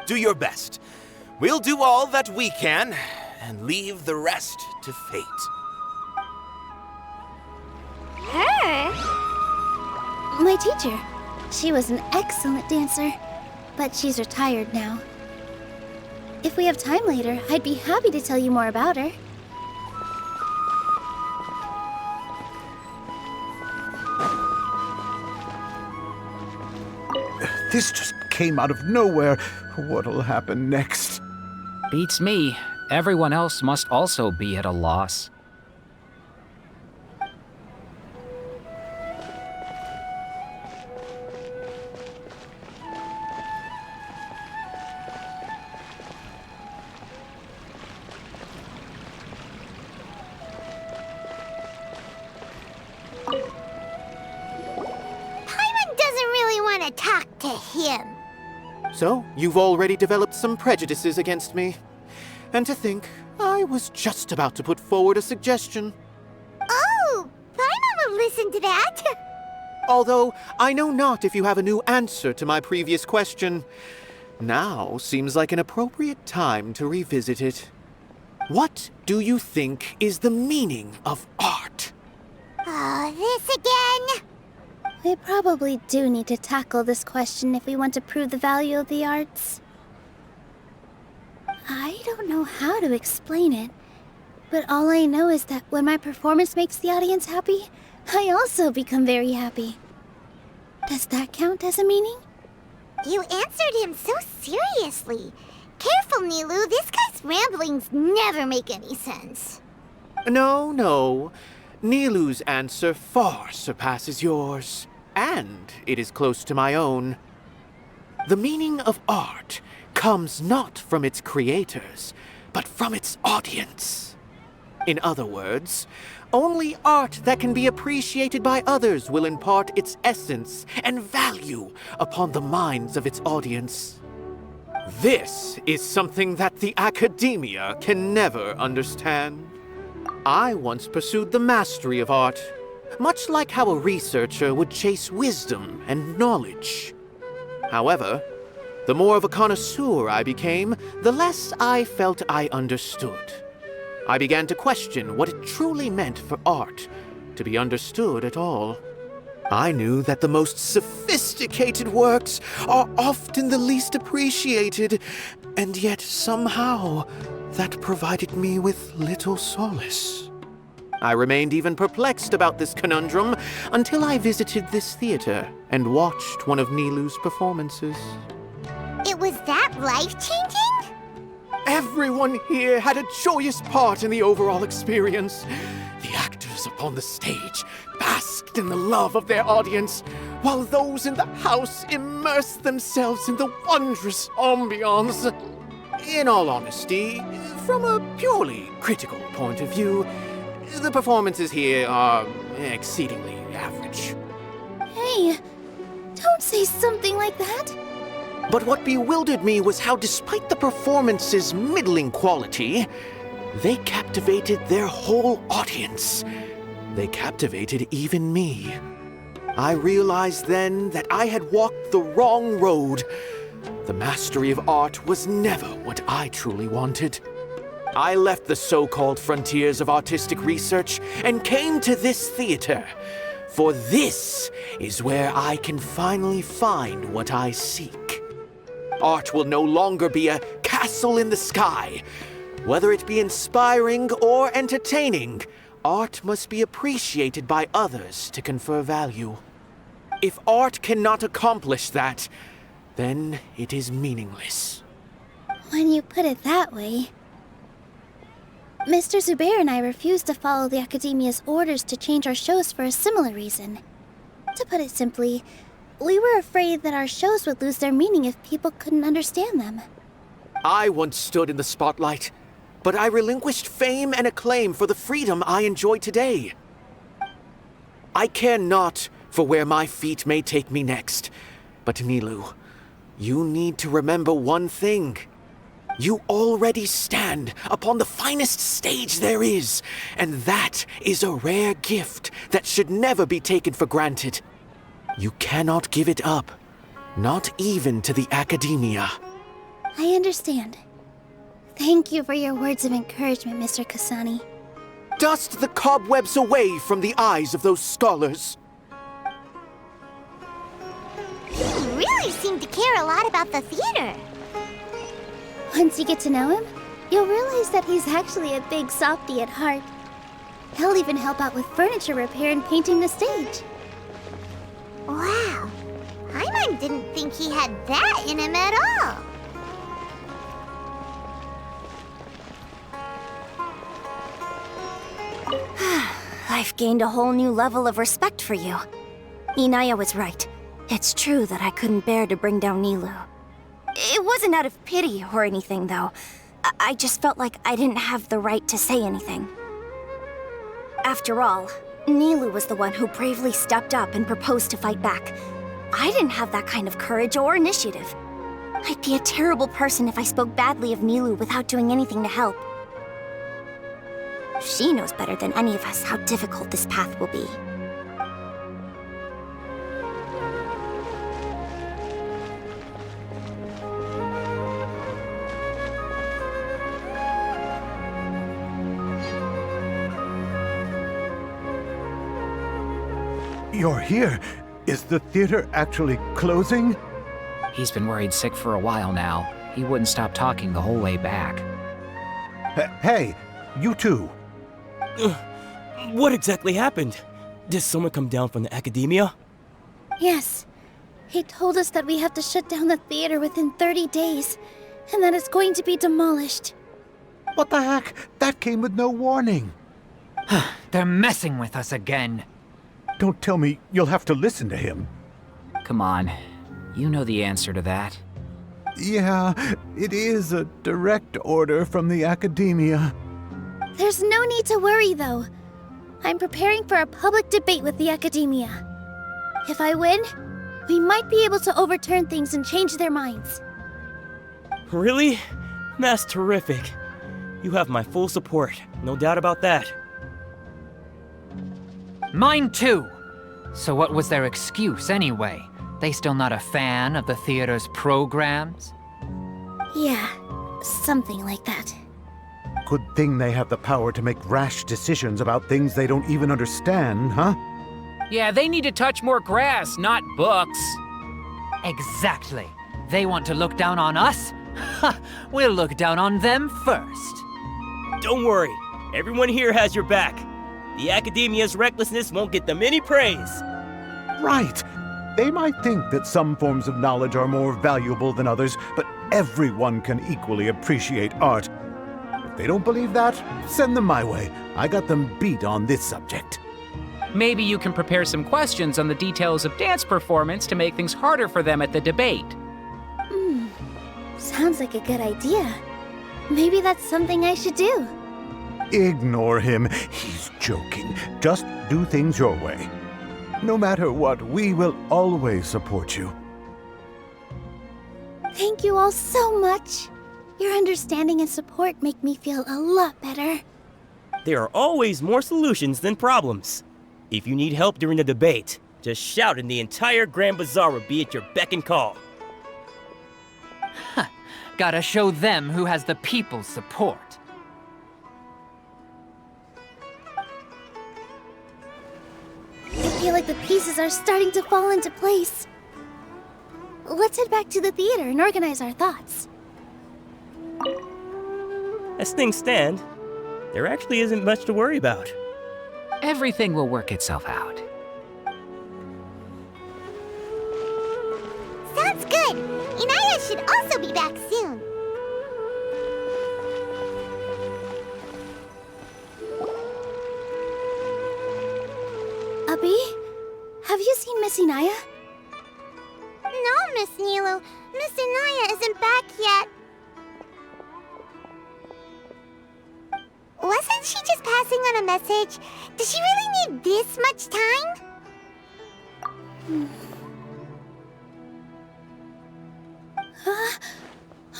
Do your best. We'll do all that we can, and leave the rest to fate. Her? My teacher. She was an excellent dancer, but she's retired now. If we have time later, I'd be happy to tell you more about her. This just came out of nowhere. What'll happen next? Beats me. Everyone else must also be at a loss. Paimon doesn't really want to talk to him. So, you've already developed some prejudices against me. And to think, I was just about to put forward a suggestion. Oh, Paimon will listen to that. Although, I know not if you have a new answer to my previous question. Now seems like an appropriate time to revisit it. What do you think is the meaning of art? Oh, this again? We probably do need to tackle this question if we want to prove the value of the arts. I don't know how to explain it, but all I know is that when my performance makes the audience happy, I also become very happy. Does that count as a meaning? You answered him so seriously. Careful, Nilou. This guy's ramblings never make any sense. No. Nilou's answer far surpasses yours, and it is close to my own. The meaning of art comes not from its creators, but from its audience. In other words, only art that can be appreciated by others will impart its essence and value upon the minds of its audience. This is something that the academia can never understand. I once pursued the mastery of art, much like how a researcher would chase wisdom and knowledge. However, the more of a connoisseur I became, the less I felt I understood. I began to question what it truly meant for art to be understood at all. I knew that the most sophisticated works are often the least appreciated, and yet somehow that provided me with little solace. I remained even perplexed about this conundrum until I visited this theater and watched one of Nilou's performances. It was that life-changing? Everyone here had a joyous part in the overall experience. The actors upon the stage basked in the love of their audience, while those in the house immersed themselves in the wondrous ambiance. In all honesty, from a purely critical point of view, the performances here are exceedingly average. Hey, don't say something like that. But what bewildered me was how, despite the performance's middling quality, they captivated their whole audience. They captivated even me. I realized then that I had walked the wrong road. The mastery of art was never what I truly wanted. I left the so-called frontiers of artistic research and came to this theater. For this is where I can finally find what I seek. Art will no longer be a castle in the sky. Whether it be inspiring or entertaining, art must be appreciated by others to confer value. If art cannot accomplish that, then it is meaningless. When you put it that way... Mr. Zubair and I refused to follow the Academia's orders to change our shows for a similar reason. To put it simply, we were afraid that our shows would lose their meaning if people couldn't understand them. I once stood in the spotlight, but I relinquished fame and acclaim for the freedom I enjoy today. I care not for where my feet may take me next, but Nilou, you need to remember one thing. You already stand upon the finest stage there is, and that is a rare gift that should never be taken for granted. You cannot give it up, not even to the Academia. I understand. Thank you for your words of encouragement, Mr. Kasani. Dust the cobwebs away from the eyes of those scholars. You really seem to care a lot about the theater. Once you get to know him, you'll realize that he's actually a big softie at heart. He'll even help out with furniture repair and painting the stage. Wow. Paimon didn't think he had that in him at all. I've gained a whole new level of respect for you. Inaya was right. It's true that I couldn't bear to bring down Nilou. It wasn't out of pity or anything, though. I just felt like I didn't have the right to say anything. After all, Nilou was the one who bravely stepped up and proposed to fight back. I didn't have that kind of courage or initiative. I'd be a terrible person if I spoke badly of Nilou without doing anything to help. She knows better than any of us how difficult this path will be. You're here. Is the theater actually closing? He's been worried sick for a while now. He wouldn't stop talking the whole way back. Hey, you two. What exactly happened? Did someone come down from the Academia? Yes. He told us that we have to shut down the theater within 30 days, and that it's going to be demolished. What the heck? That came with no warning. They're messing with us again. Don't tell me you'll have to listen to him. Come on. You know the answer to that. Yeah, it is a direct order from the Academia. There's no need to worry, though. I'm preparing for a public debate with the Academia. If I win, we might be able to overturn things and change their minds. Really? That's terrific. You have my full support, no doubt about that. Mine too! So what was their excuse anyway? They still not a fan of the theater's programs? Yeah, something like that. Good thing they have the power to make rash decisions about things they don't even understand, huh? Yeah, they need to touch more grass, not books. Exactly. They want to look down on us? Ha! We'll look down on them first. Don't worry. Everyone here has your back. The Academia's recklessness won't get them any praise. Right. They might think that some forms of knowledge are more valuable than others, but everyone can equally appreciate art. If they don't believe that, send them my way. I got them beat on this subject. Maybe you can prepare some questions on the details of dance performance to make things harder for them at the debate. Sounds like a good idea. Maybe that's something I should do. Ignore him. He's joking. Just do things your way. No matter what, we will always support you. Thank you all so much. Your understanding and support make me feel a lot better. There are always more solutions than problems. If you need help during the debate, just shout and the entire Grand Bazaar will be at your beck and call. Gotta show them who has the people's support. I feel like the pieces are starting to fall into place. Let's head back to the theater and organize our thoughts. As things stand, there actually isn't much to worry about. Everything will work itself out. Sounds good. Inaya should also be back soon. Abi, have you seen Miss Inaya? No, Miss Nilou. Miss Inaya isn't back yet. Wasn't she just passing on a message? Does she really need this much time?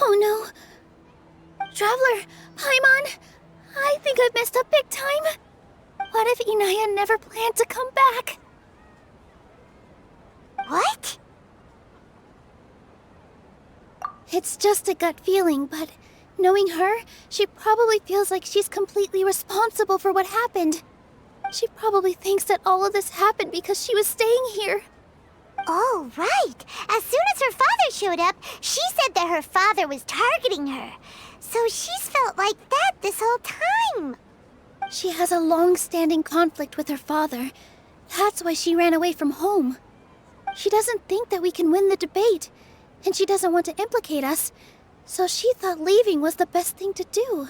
Oh no. Traveler! Paimon! I think I've messed up big time. What if Inaya never planned to come back? What? It's just a gut feeling, but knowing her, she probably feels like she's completely responsible for what happened. She probably thinks that all of this happened because she was staying here. Oh, right. As soon as her father showed up, she said that her father was targeting her. So she's felt like that this whole time. She has a long-standing conflict with her father. That's why she ran away from home. She doesn't think that we can win the debate, and she doesn't want to implicate us, so she thought leaving was the best thing to do.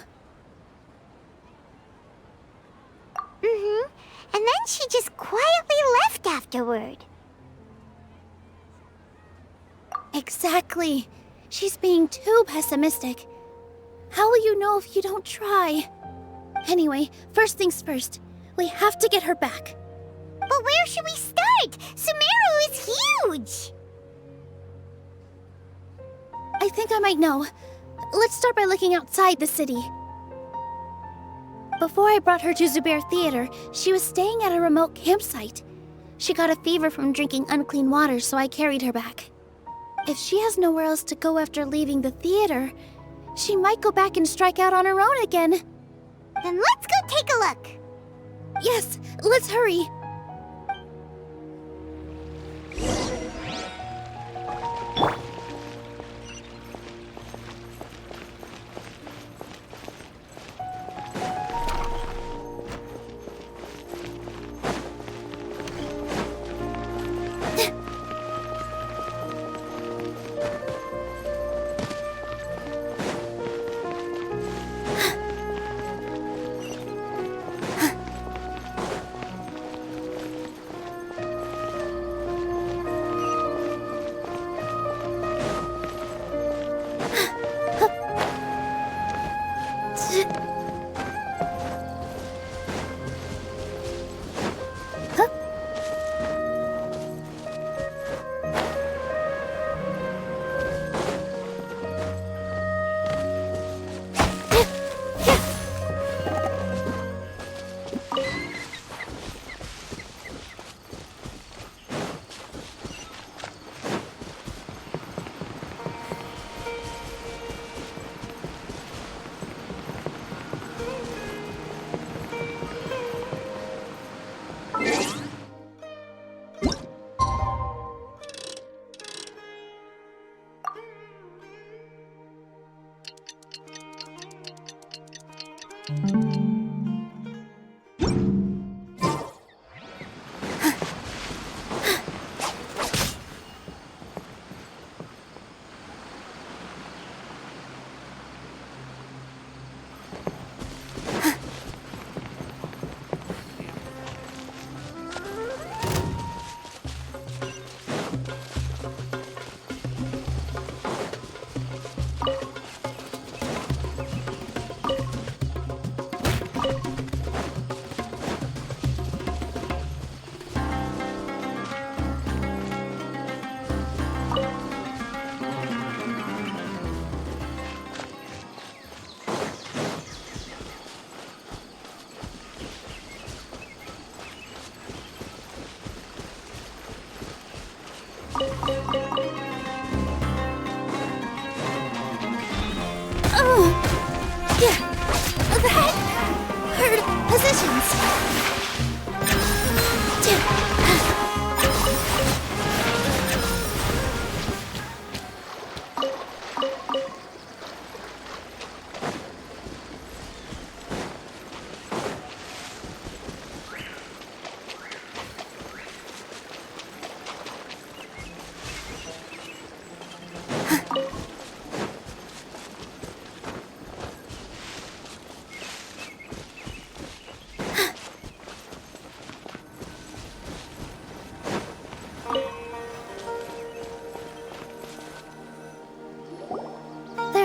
Mm-hmm. And then she just quietly left afterward. Exactly. She's being too pessimistic. How will you know if you don't try? Anyway, first things first. We have to get her back. But where should we start? Sumeru is huge! I think I might know. Let's start by looking outside the city. Before I brought her to Zubair Theater, she was staying at a remote campsite. She got a fever from drinking unclean water, so I carried her back. If she has nowhere else to go after leaving the theater, she might go back and strike out on her own again. Then let's go take a look. Yes, let's hurry.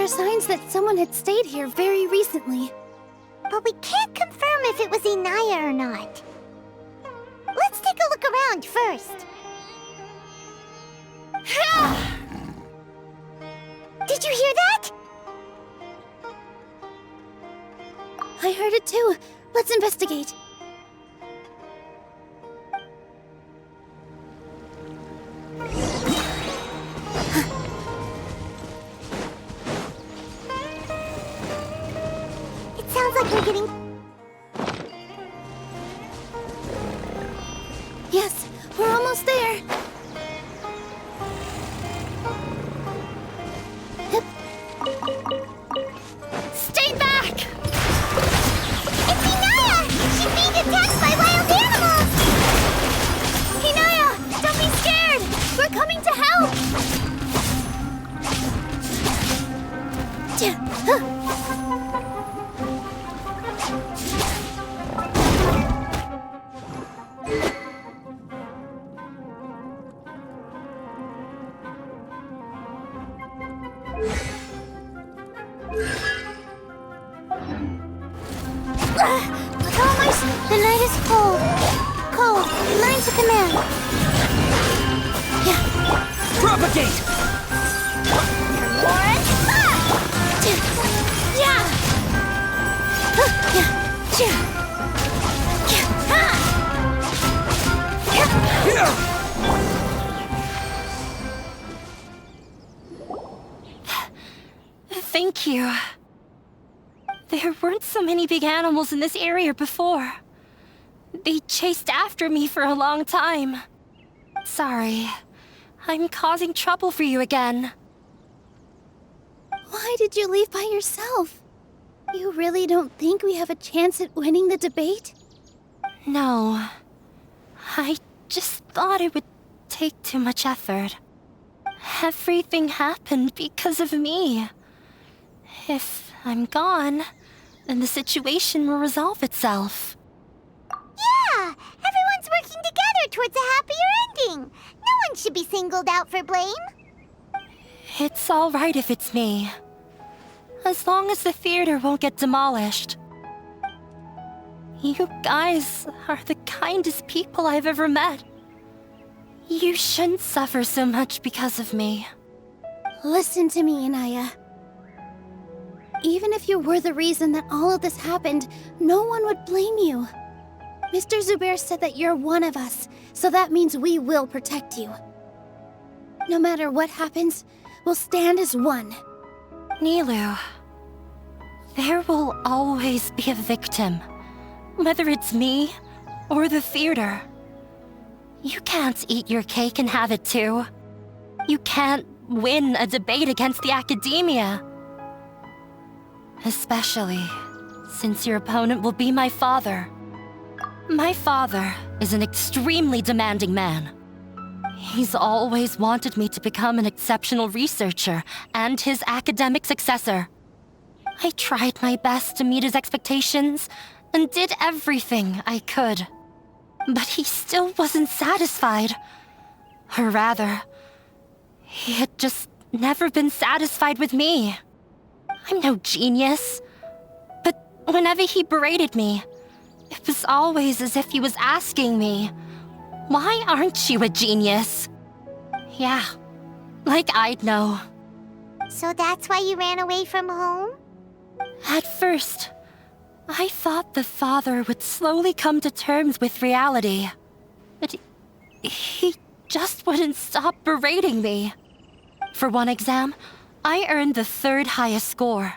Signs that someone had stayed here very recently. But we can't confirm if it was Inaya or not. Let's take a look around first. Did you hear that? heard it too. Let's investigate. It sounds like we're getting... Yes, we're almost there. Stay back! It's Hinaya! She's being attacked by wild animals! Hinaya, don't be scared. We're coming to help. The night is cold. Cold. Lines of command. Propagate! Warren! Thank you. There weren't so many big animals in this area before. They chased after me for a long time. Sorry. I'm causing trouble for you again. Why did you leave by yourself? You really don't think we have a chance at winning the debate? No. I just thought it would take too much effort. Everything happened because of me. If I'm gone, then the situation will resolve itself. Yeah! Everyone's working together towards a happier ending. No one should be singled out for blame. It's all right if it's me. As long as the theater won't get demolished. You guys are the kindest people I've ever met. You shouldn't suffer so much because of me. Listen to me, Inaya. Even if you were the reason that all of this happened, no one would blame you. Mr. Zubair said that you're one of us, so that means we will protect you. No matter what happens, we'll stand as one. Nilou, there will always be a victim, whether it's me or the theater. You can't eat your cake and have it too. You can't win a debate against the academia. Especially since your opponent will be my father. My father is an extremely demanding man. He's always wanted me to become an exceptional researcher and his academic successor. I tried my best to meet his expectations and did everything I could. But he still wasn't satisfied. Or rather, he had just never been satisfied with me. I'm no genius. But whenever he berated me, it was always as if he was asking me, "Why aren't you a genius?" Yeah, like I'd know. So that's why you ran away from home? At first, I thought the father would slowly come to terms with reality. But he just wouldn't stop berating me. For one exam, I earned the 3rd highest score.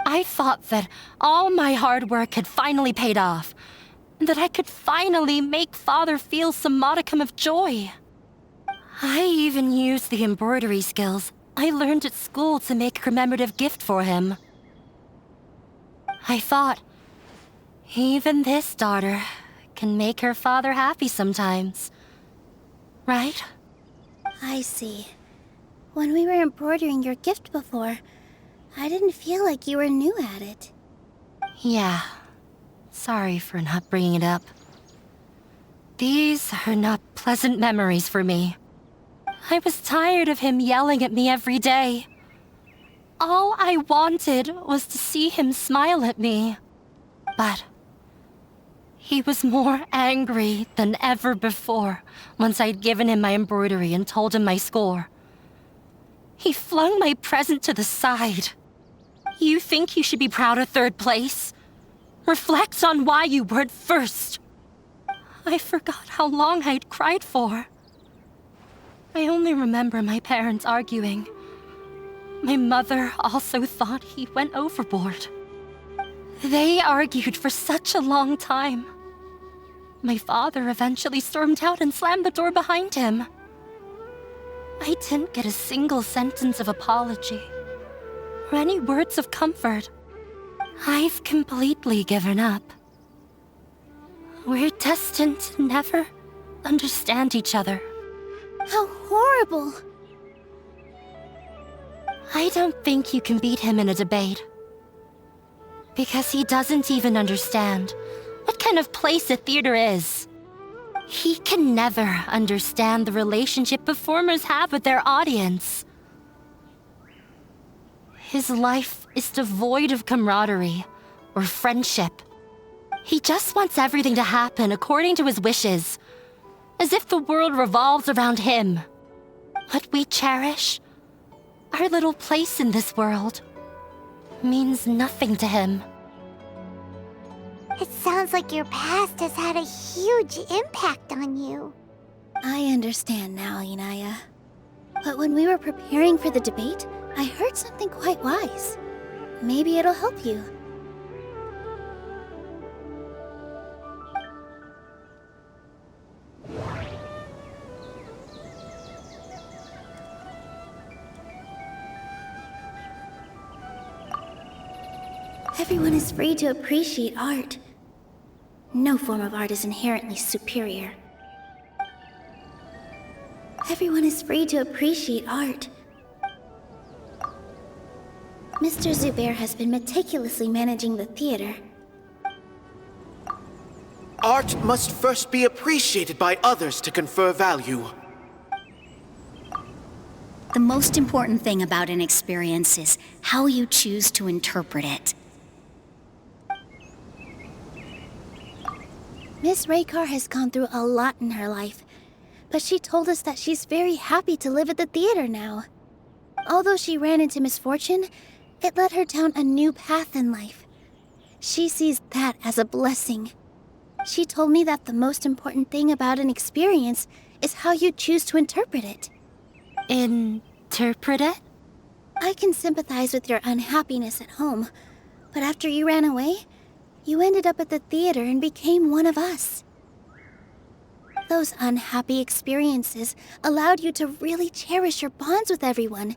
I thought that all my hard work had finally paid off, and that I could finally make Father feel some modicum of joy. I even used the embroidery skills I learned at school to make a commemorative gift for him. I thought, even this daughter can make her father happy sometimes. Right? I see. When we were embroidering your gift before, I didn't feel like you were new at it. Yeah. Sorry for not bringing it up. These are not pleasant memories for me. I was tired of him yelling at me every day. All I wanted was to see him smile at me. But he was more angry than ever before once I'd given him my embroidery and told him my score. He flung my present to the side. You think you should be proud of 3rd place? Reflect on why you were at first. I forgot how long I'd cried for. I only remember my parents arguing. My mother also thought he went overboard. They argued for such a long time. My father eventually stormed out and slammed the door behind him. I didn't get a single sentence of apology or any words of comfort. I've completely given up. We're destined to never understand each other. How horrible! I don't think you can beat him in a debate. Because he doesn't even understand what kind of place a theater is. He can never understand the relationship performers have with their audience. His life is devoid of camaraderie or friendship. He just wants everything to happen according to his wishes, as if the world revolves around him. What we cherish, our little place in this world, means nothing to him. It sounds like your past has had a huge impact on you. I understand now, Inaya. But when we were preparing for the debate, I heard something quite wise. Maybe it'll help you. Everyone is free to appreciate art. No form of art is inherently superior. Everyone is free to appreciate art. Mr. Zubair has been meticulously managing the theater. Art must first be appreciated by others to confer value. The most important thing about an experience is how you choose to interpret it. Miss Raykar has gone through a lot in her life, but she told us that she's very happy to live at the theater now. Although she ran into misfortune, it led her down a new path in life. She sees that as a blessing. She told me that the most important thing about an experience is how you choose to interpret it. Interpret it? I can sympathize with your unhappiness at home, but after you ran away, you ended up at the theater and became one of us. Those unhappy experiences allowed you to really cherish your bonds with everyone,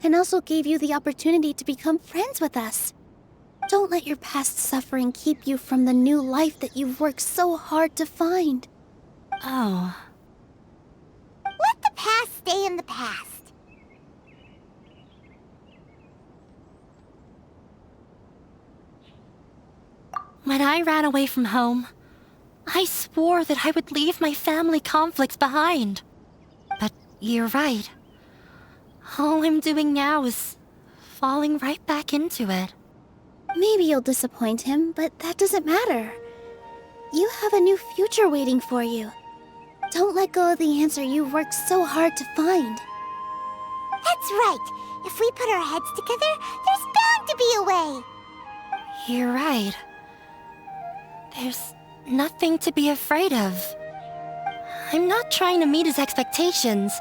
and also gave you the opportunity to become friends with us. Don't let your past suffering keep you from the new life that you've worked so hard to find. Oh. Let the past stay in the past. When I ran away from home, I swore that I would leave my family conflicts behind. But you're right. All I'm doing now is falling right back into it. Maybe you'll disappoint him, but that doesn't matter. You have a new future waiting for you. Don't let go of the answer you've worked so hard to find. That's right. If we put our heads together, there's bound to be a way. You're right. There's nothing to be afraid of. I'm not trying to meet his expectations,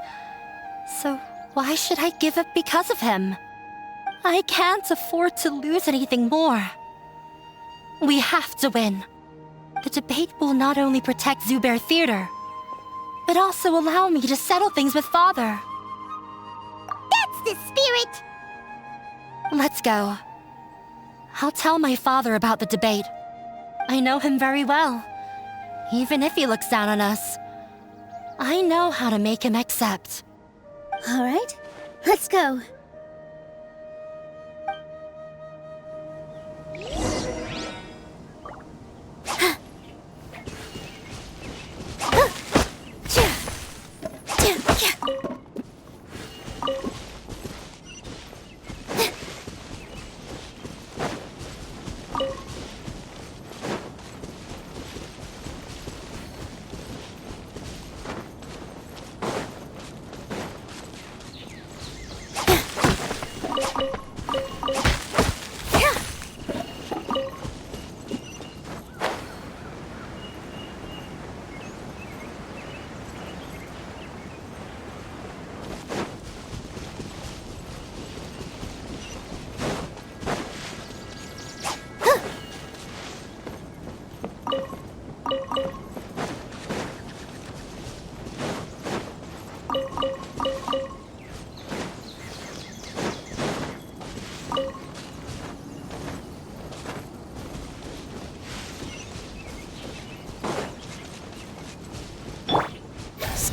so why should I give up because of him? I can't afford to lose anything more. We have to win. The debate will not only protect Zubair Theater, but also allow me to settle things with Father. That's the spirit! Let's go. I'll tell my father about the debate. I know him very well. Even if he looks down on us, I know how to make him accept. All right, let's go.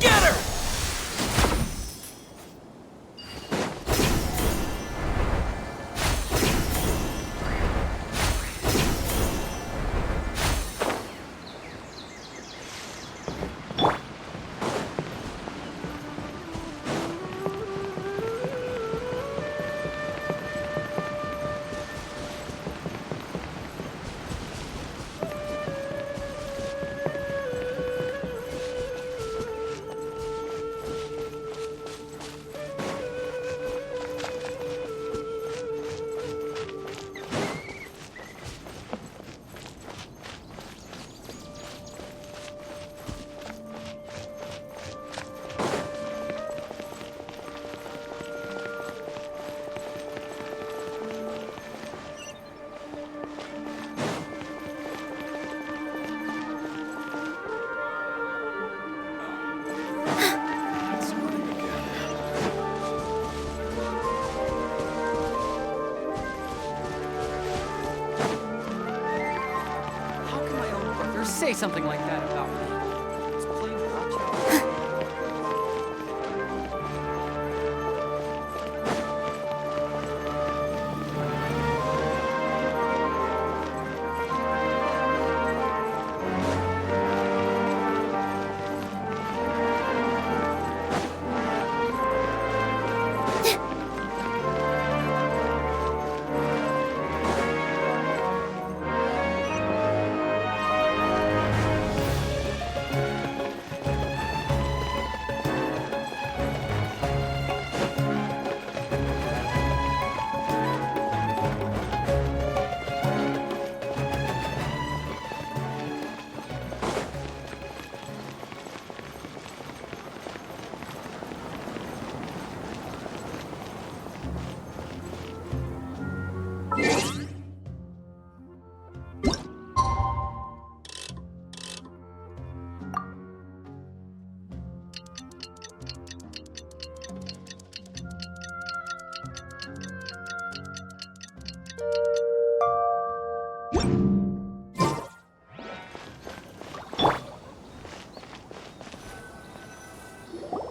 Get her! Say something like that about me. It's plain gotcha.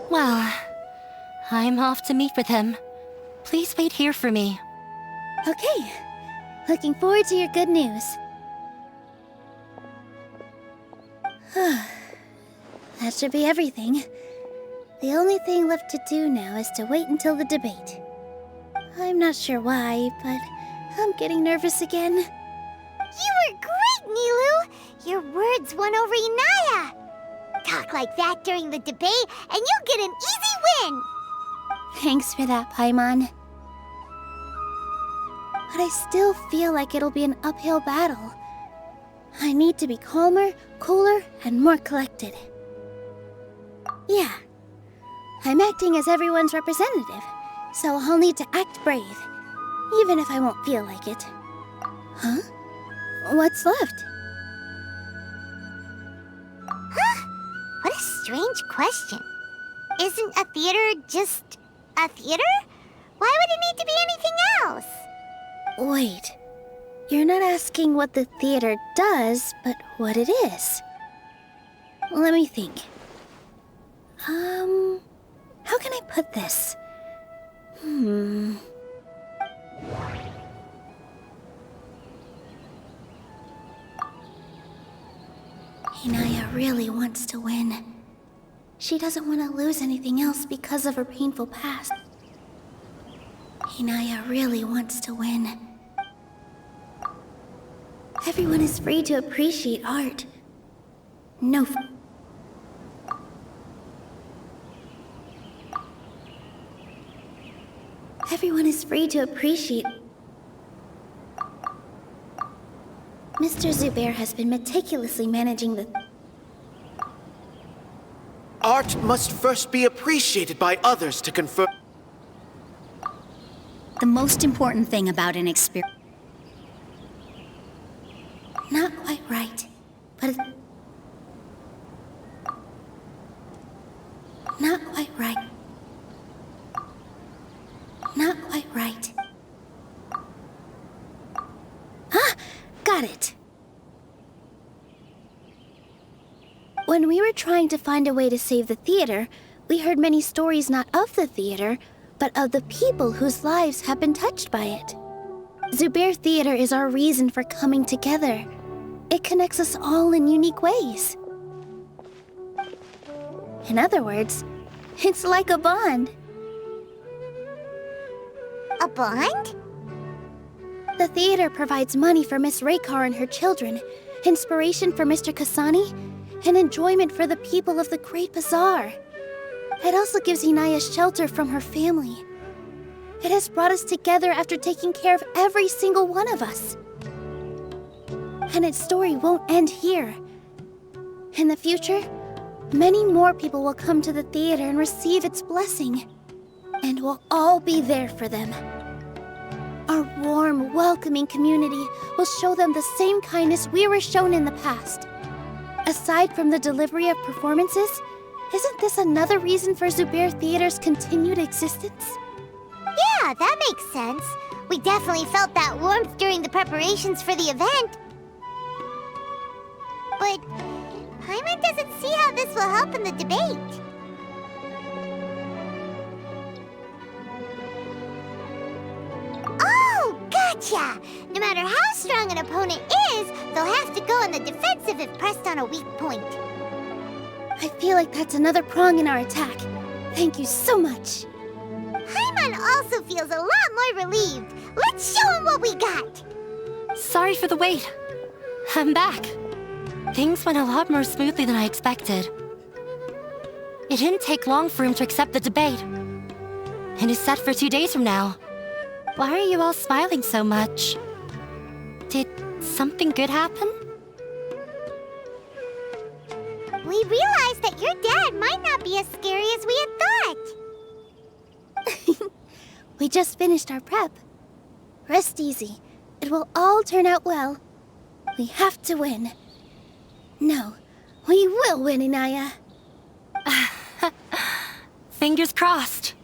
Well, I'm off to meet with him. Please wait here for me. Okay. Looking forward to your good news. That should be everything. The only thing left to do now is to wait until the debate. I'm not sure why, but I'm getting nervous again. You were great, Nilou! Your words won over Inaya! Talk like that during the debate, and you'll get an easy win! Thanks for that, Paimon. But I still feel like it'll be an uphill battle. I need to be calmer, cooler, and more collected. Yeah. I'm acting as everyone's representative, so I'll need to act brave, even if I won't feel like it. Huh? What's left? Huh? What a strange question. Isn't a theater just a theater? Why would it need to be anything else? Wait. You're not asking what the theater does, but what it is. Let me think. How can I put this? Inaya really wants to win. She doesn't want to lose anything else because of her painful past. Inaya really wants to win. Everyone is free to appreciate art. No. Everyone is free to appreciate. Mr. Zubair has been meticulously managing the... Art must first be appreciated by others to confer. The most important thing about an experience... Not quite right, but... Not quite right. Not quite right. Ah! Got it! When we were were trying to find a way to save the theater, we heard many stories not of the theater, but of the people whose lives have been touched by it. Zubair Theater is our reason for coming together. It connects us all in unique ways. In other words, it's like a bond. A bond? The theater provides money for Miss Raykar and her children, inspiration for Mr. Kasani, and enjoyment for the people of the Great Bazaar. It also gives Inaya shelter from her family. It has brought us together after taking care of every single one of us. And its story won't end here. In the future, many more people will come to the theater and receive its blessing. And we'll all be there for them. Our warm, welcoming community will show them the same kindness we were shown in the past. Aside from the delivery of performances, isn't this another reason for Zubair Theater's continued existence? Yeah, that makes sense. We definitely felt that warmth during the preparations for the event. But Paimon doesn't see how this will help in the debate. Oh, gotcha! No matter how strong an opponent is, they'll have to go on the defensive if pressed on a weak point. I feel like that's another prong in our attack. Thank you so much. Paimon also feels a lot more relieved. Let's show him what we got! Sorry for the wait. I'm back. Things went a lot more smoothly than I expected. It didn't take long for him to accept the debate. And is set for 2 days from now. Why are you all smiling so much? Did something good happen? We realized that your dad might not be as scary as we had thought. We just finished our prep. Rest easy. It will all turn out well. We have to win. No, we will win, Inaya. Fingers crossed.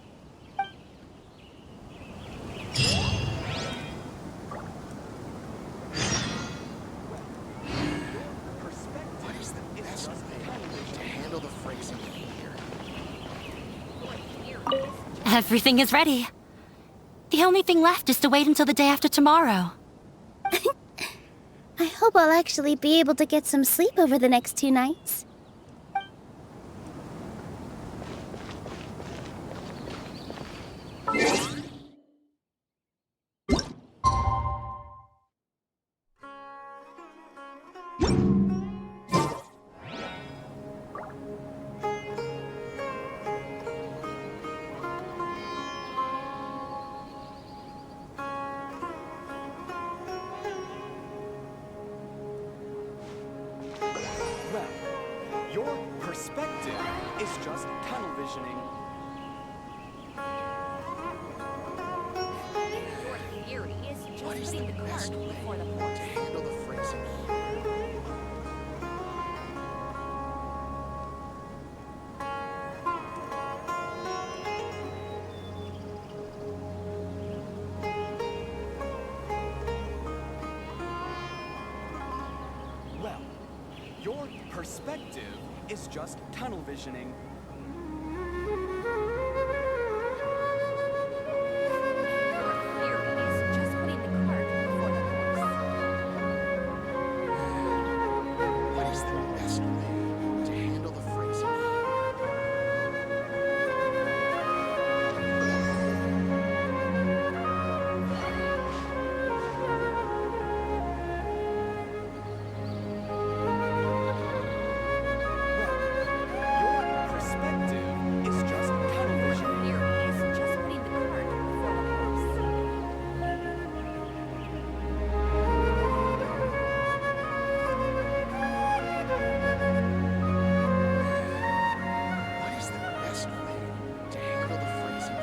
Everything is ready. The only thing left is to wait until the day after tomorrow. I hope I'll actually be able to get some sleep over the next 2 nights. Your perspective is just tunnel visioning. Your theory is just putting the cart before the horse. To handle the phrasing. Well, your perspective is just tunnel visioning. Your theory is just putting the cart before the horse. What is the best way to handle the phrasing? Your perspective is just tunnel vision. Your theory is just putting the cart before the horse. What is the best way to handle the phrasing?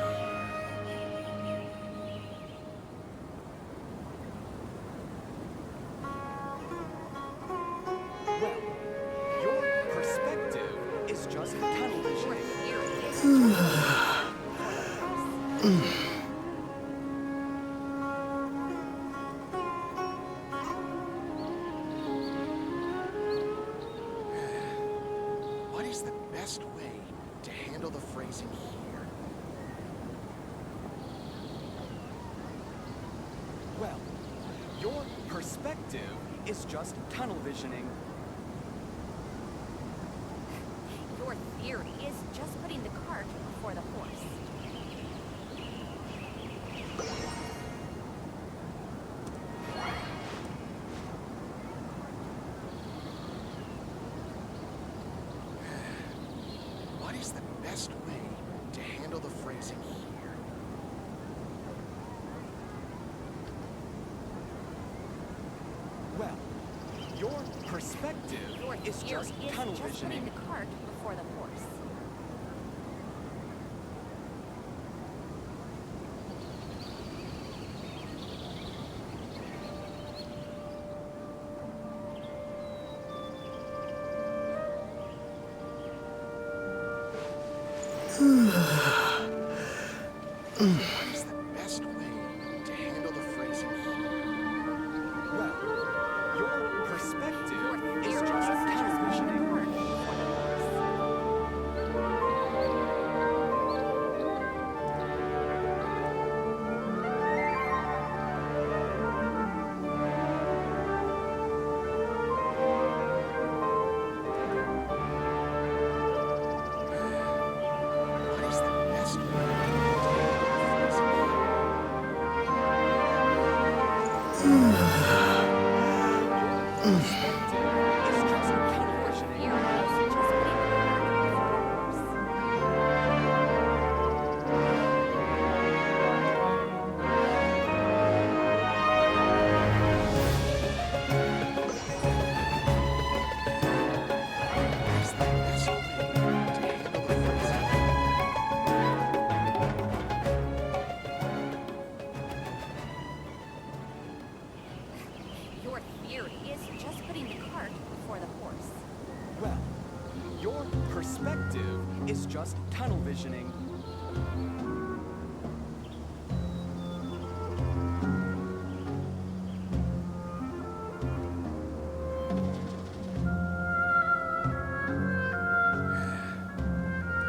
Well, your perspective is just tunnel vision. Your theory is just putting the cart before the horse. What handle the phrasing here. Well, your perspective is just tunnel visioning. Your theory is just putting the cart before the horse. What is the best way to handle the phrasing here? Well, your perspective Your is theory just is tunnel just putting visioning. the cart before the horse. What is the best way to handle the phrasing here? Well, your perspective is just tunnel visioning. What is the best way to handle the phrasing here? What is the best way to handle the phrasing here? Your theory is just putting the cart before the horse. Well, your perspective is just tunnel visioning.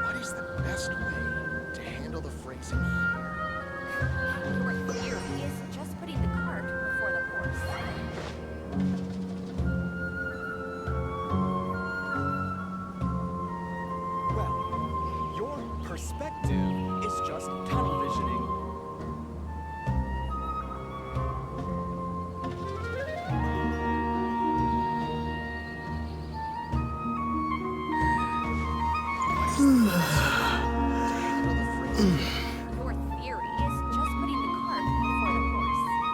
What is the best way to handle the phrasing here? Your theory is just putting the cart before the horse. Well, your perspective is just tunnel visioning. What is the best way to handle the phrasing here? Your theory is just putting the cart before the horse.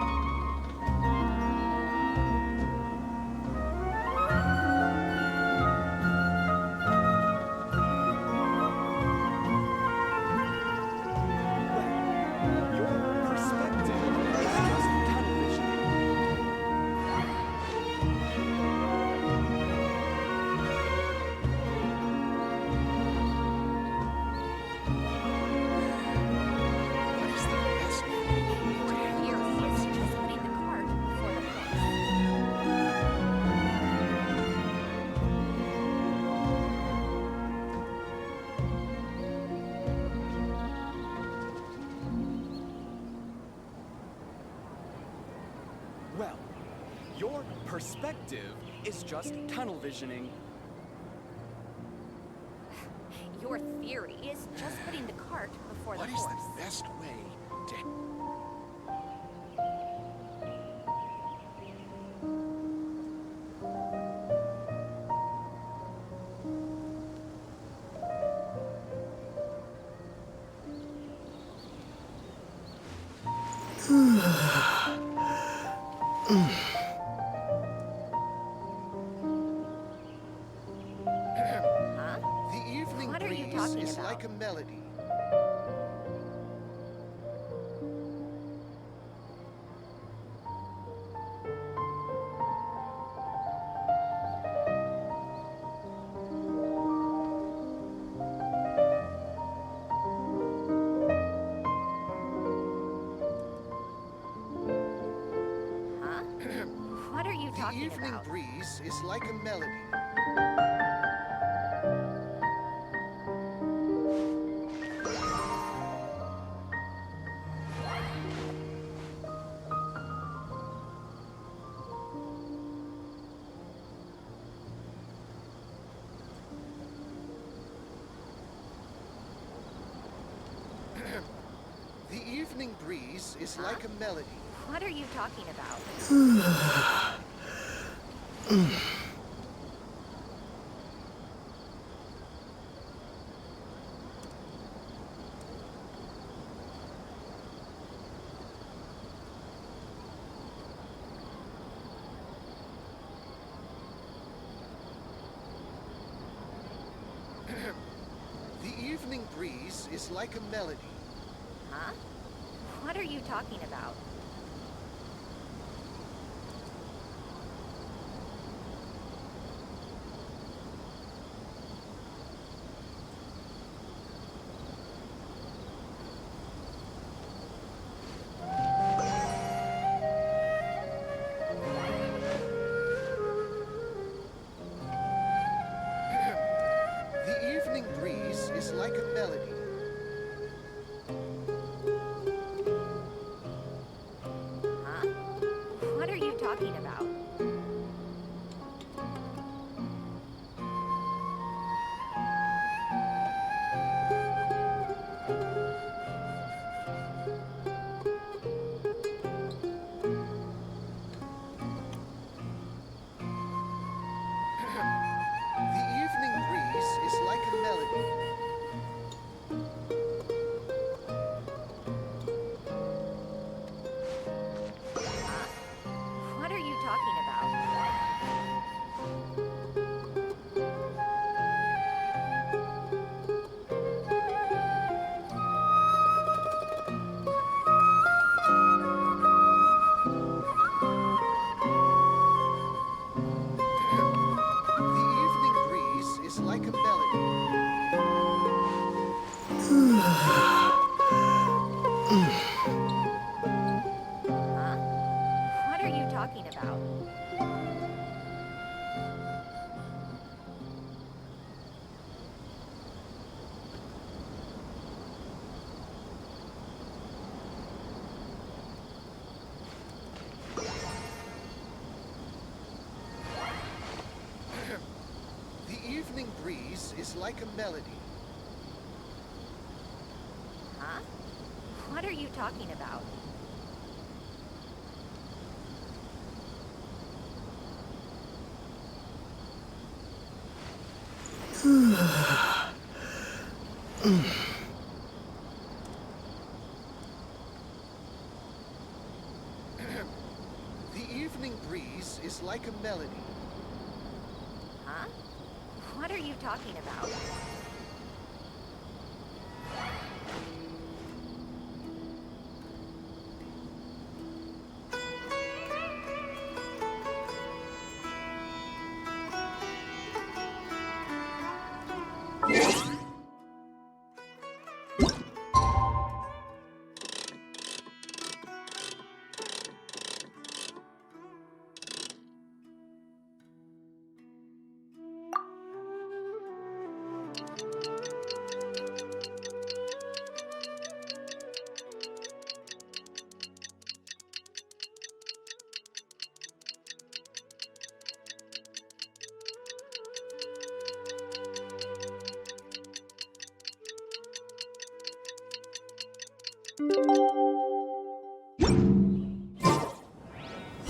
Your perspective is just tunnel visioning. What is the best way to handle the Your theory is phrasing just here? putting the cart before the horse. Well, your perspective is just tunnel visioning. Your theory is just putting the cart before the What is horse. the best way to Huh? The evening What are you breeze talking is about? like a melody. Huh? What are you The talking evening about? breeze is like a melody. The evening breeze is like a melody. What are you talking about? The evening breeze is like a melody. Huh? What are you talking about? The evening breeze is like a melody. Huh? What are you talking about? The evening breeze is like a melody. What are you talking about? The evening breeze is like a melody. Huh? What are you talking about? The evening breeze is like a melody. Huh? What are you talking about? The evening breeze is like a melody. Huh? What are you talking about?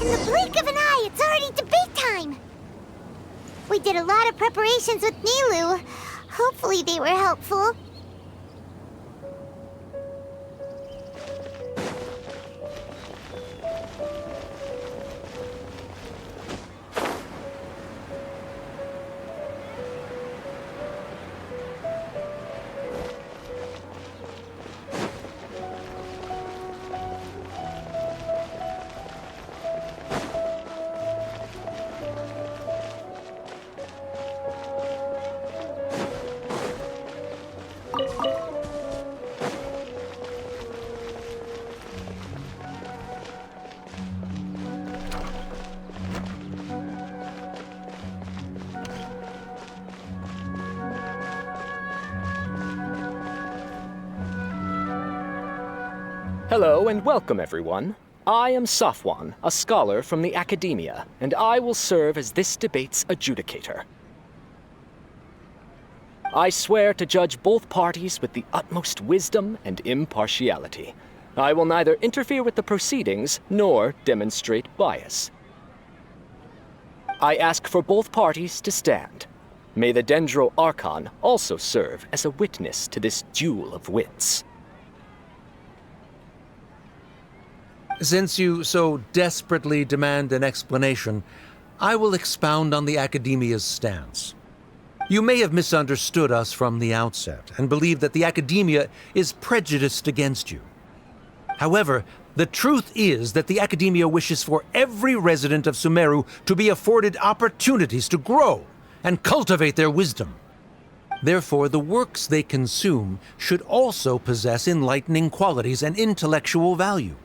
In the blink of an eye, it's already debate time! We did a lot of preparations with Nilou. Hopefully they were helpful. Hello and welcome, everyone. I am Safwan, a scholar from the Academia, and I will serve as this debate's adjudicator. I swear to judge both parties with the utmost wisdom and impartiality. I will neither interfere with the proceedings nor demonstrate bias. I ask for both parties to stand. May the Dendro Archon also serve as a witness to this duel of wits. Since you so desperately demand an explanation, I will expound on the Academia's stance. You may have misunderstood us from the outset and believe that the Academia is prejudiced against you. However, the truth is that the Academia wishes for every resident of Sumeru to be afforded opportunities to grow and cultivate their wisdom. Therefore, the works they consume should also possess enlightening qualities and intellectual value.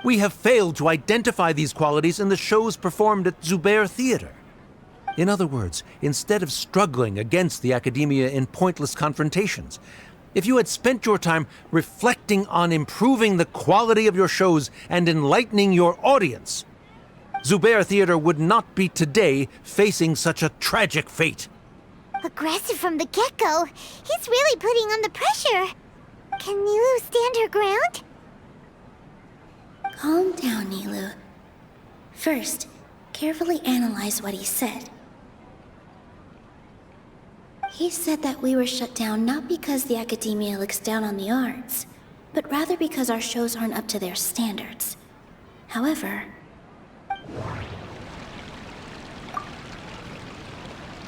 We have failed to identify these qualities in the shows performed at Zubair Theater. In other words, instead of struggling against the Academia in pointless confrontations, if you had spent your time reflecting on improving the quality of your shows and enlightening your audience, Zubair Theater would not be today facing such a tragic fate. Aggressive from the get-go. He's really putting on the pressure. Can Nilou stand her ground? Calm down, Nilou. First, carefully analyze what he said. He said that we were shut down not because the Academia looks down on the arts, but rather because our shows aren't up to their standards. However,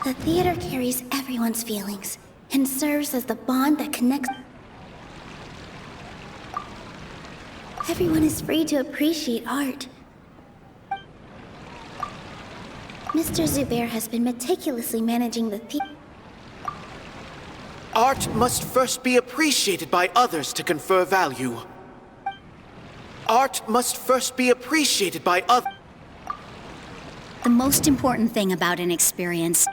the theater carries everyone's feelings and serves as the bond that connects. Everyone is free to appreciate art. Mr. Zubair has been meticulously managing the theater. Art must first be appreciated by others to confer value. Art must first be appreciated by others. The most important thing about an experience...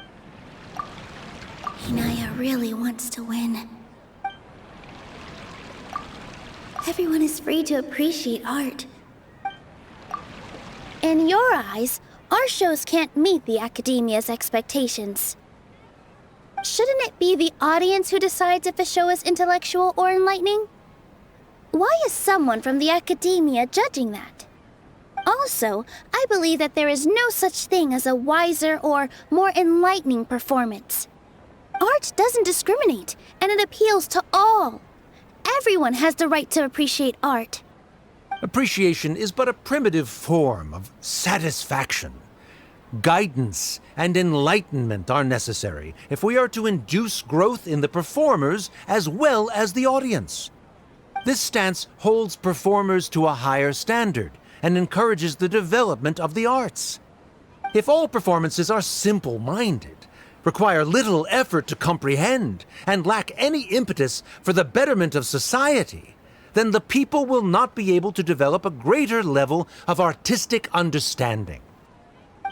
Hinaya really wants to win. Everyone is free to appreciate art. In your eyes, our shows can't meet the Academia's expectations. Shouldn't it be the audience who decides if a show is intellectual or enlightening? Why is someone from the Academia judging that? Also, I believe that there is no such thing as a wiser or more enlightening performance. Art doesn't discriminate, and it appeals to all. Everyone has the right to appreciate art. Appreciation is but a primitive form of satisfaction. Guidance and enlightenment are necessary if we are to induce growth in the performers as well as the audience. This stance holds performers to a higher standard and encourages the development of the arts. If all performances are simple-minded, require little effort to comprehend, and lack any impetus for the betterment of society, then the people will not be able to develop a greater level of artistic understanding.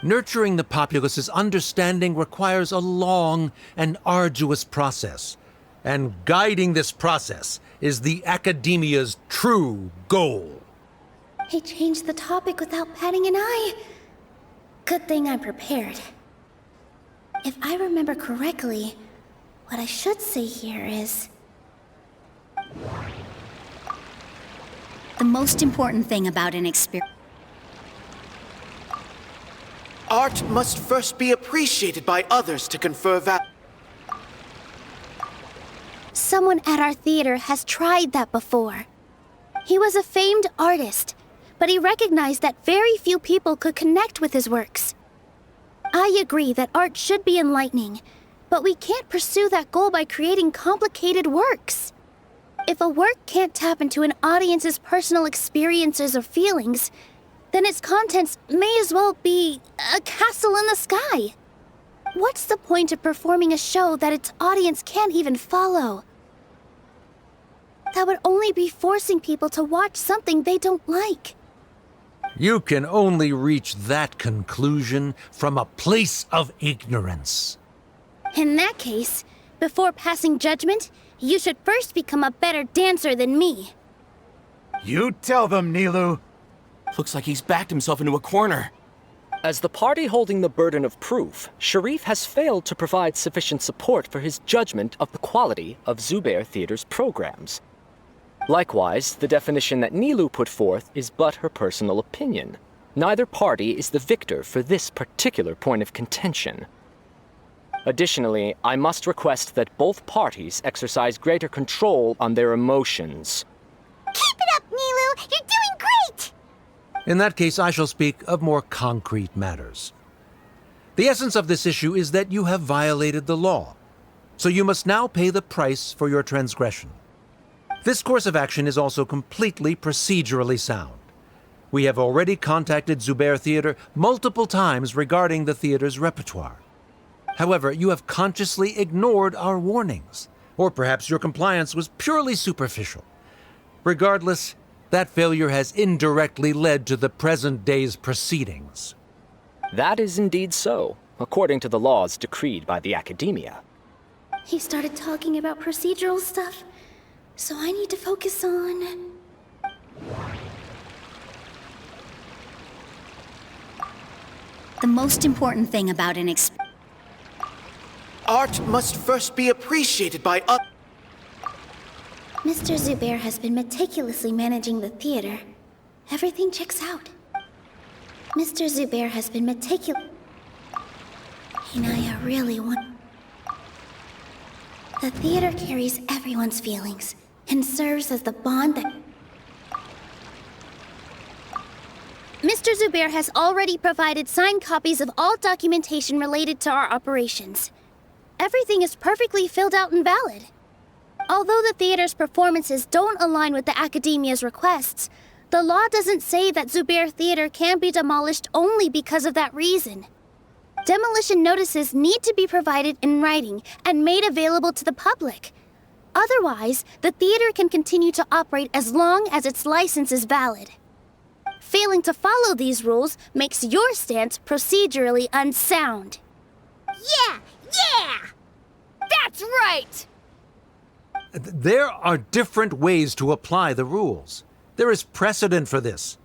Nurturing the populace's understanding requires a long and arduous process, and guiding this process is the Academia's true goal. He changed the topic without batting an eye. Good thing I'm prepared. If I remember correctly, what I should say here is... The most important thing about an experience... Art must first be appreciated by others to confer value. Someone at our theater has tried that before. He was a famed artist, but he recognized that very few people could connect with his works. I agree that art should be enlightening, but we can't pursue that goal by creating complicated works. If a work can't tap into an audience's personal experiences or feelings, then its contents may as well be a castle in the sky. What's the point of performing a show that its audience can't even follow? That would only be forcing people to watch something they don't like. You can only reach that conclusion from a place of ignorance. In that case, before passing judgment, you should first become a better dancer than me. You tell them, Nilou. Looks like he's backed himself into a corner. As the party holding the burden of proof, Sharif has failed to provide sufficient support for his judgment of the quality of Zubair Theater's programs. Likewise, the definition that Nilou put forth is but her personal opinion. Neither party is the victor for this particular point of contention. Additionally, I must request that both parties exercise greater control on their emotions. Keep it up, Nilou! You're doing great! In that case, I shall speak of more concrete matters. The essence of this issue is that you have violated the law, so you must now pay the price for your transgression. This course of action is also completely procedurally sound. We have already contacted Zubair Theater multiple times regarding the theater's repertoire. However, you have consciously ignored our warnings, or perhaps your compliance was purely superficial. Regardless, that failure has indirectly led to the present day's proceedings. That is indeed so, according to the laws decreed by the Academia. He started talking about procedural stuff, so I need to focus on... The most important thing about an Art must first be appreciated by others. Mr. Zubair has been meticulously managing the theater. Everything checks out. Mr. Zubair has been meticulous... Inaya really want... The theater carries everyone's feelings and serves as the bond that... Mr. Zubair has already provided signed copies of all documentation related to our operations. Everything is perfectly filled out and valid. Although the theater's performances don't align with the Academia's requests, the law doesn't say that Zubair Theater can be demolished only because of that reason. Demolition notices need to be provided in writing and made available to the public. Otherwise, the theater can continue to operate as long as its license is valid. Failing to follow these rules makes your stance procedurally unsound. Yeah! That's right! There are different ways to apply the rules. There is precedent for this.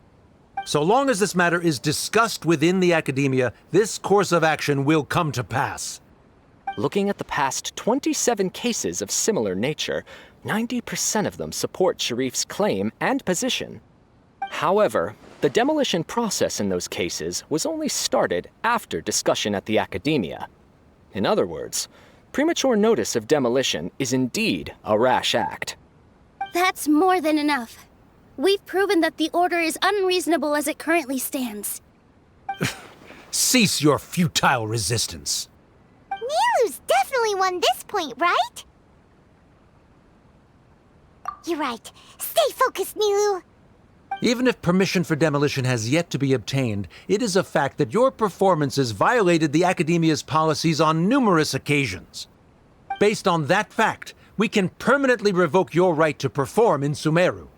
So long as this matter is discussed within the Academia, this course of action will come to pass. Looking at the past 27 cases of similar nature, 90% of them support Sharif's claim and position. However, the demolition process in those cases was only started after discussion at the Academia. In other words, premature notice of demolition is indeed a rash act. That's more than enough. We've proven that the order is unreasonable as it currently stands. Cease your futile resistance. Nilou's definitely won this point, right? You're right. Stay focused, Nilou. Even if permission for demolition has yet to be obtained, it is a fact that your performances violated the Academia's policies on numerous occasions. Based on that fact, we can permanently revoke your right to perform in Sumeru.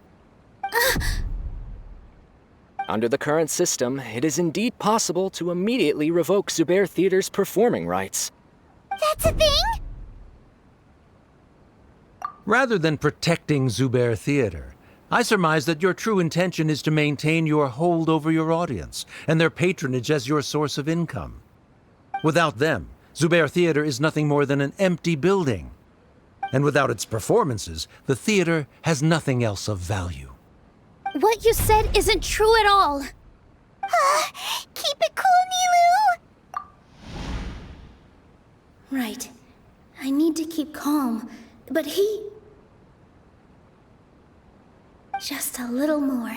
Under the current system, it is indeed possible to immediately revoke Zubair Theater's performing rights. That's a thing? Rather than protecting Zubair Theater, I surmise that your true intention is to maintain your hold over your audience and their patronage as your source of income. Without them, Zubair Theater is nothing more than an empty building. And without its performances, the theater has nothing else of value. What you said isn't true at all. Keep it cool, Nilou! Right. I need to keep calm, but he... Just a little more.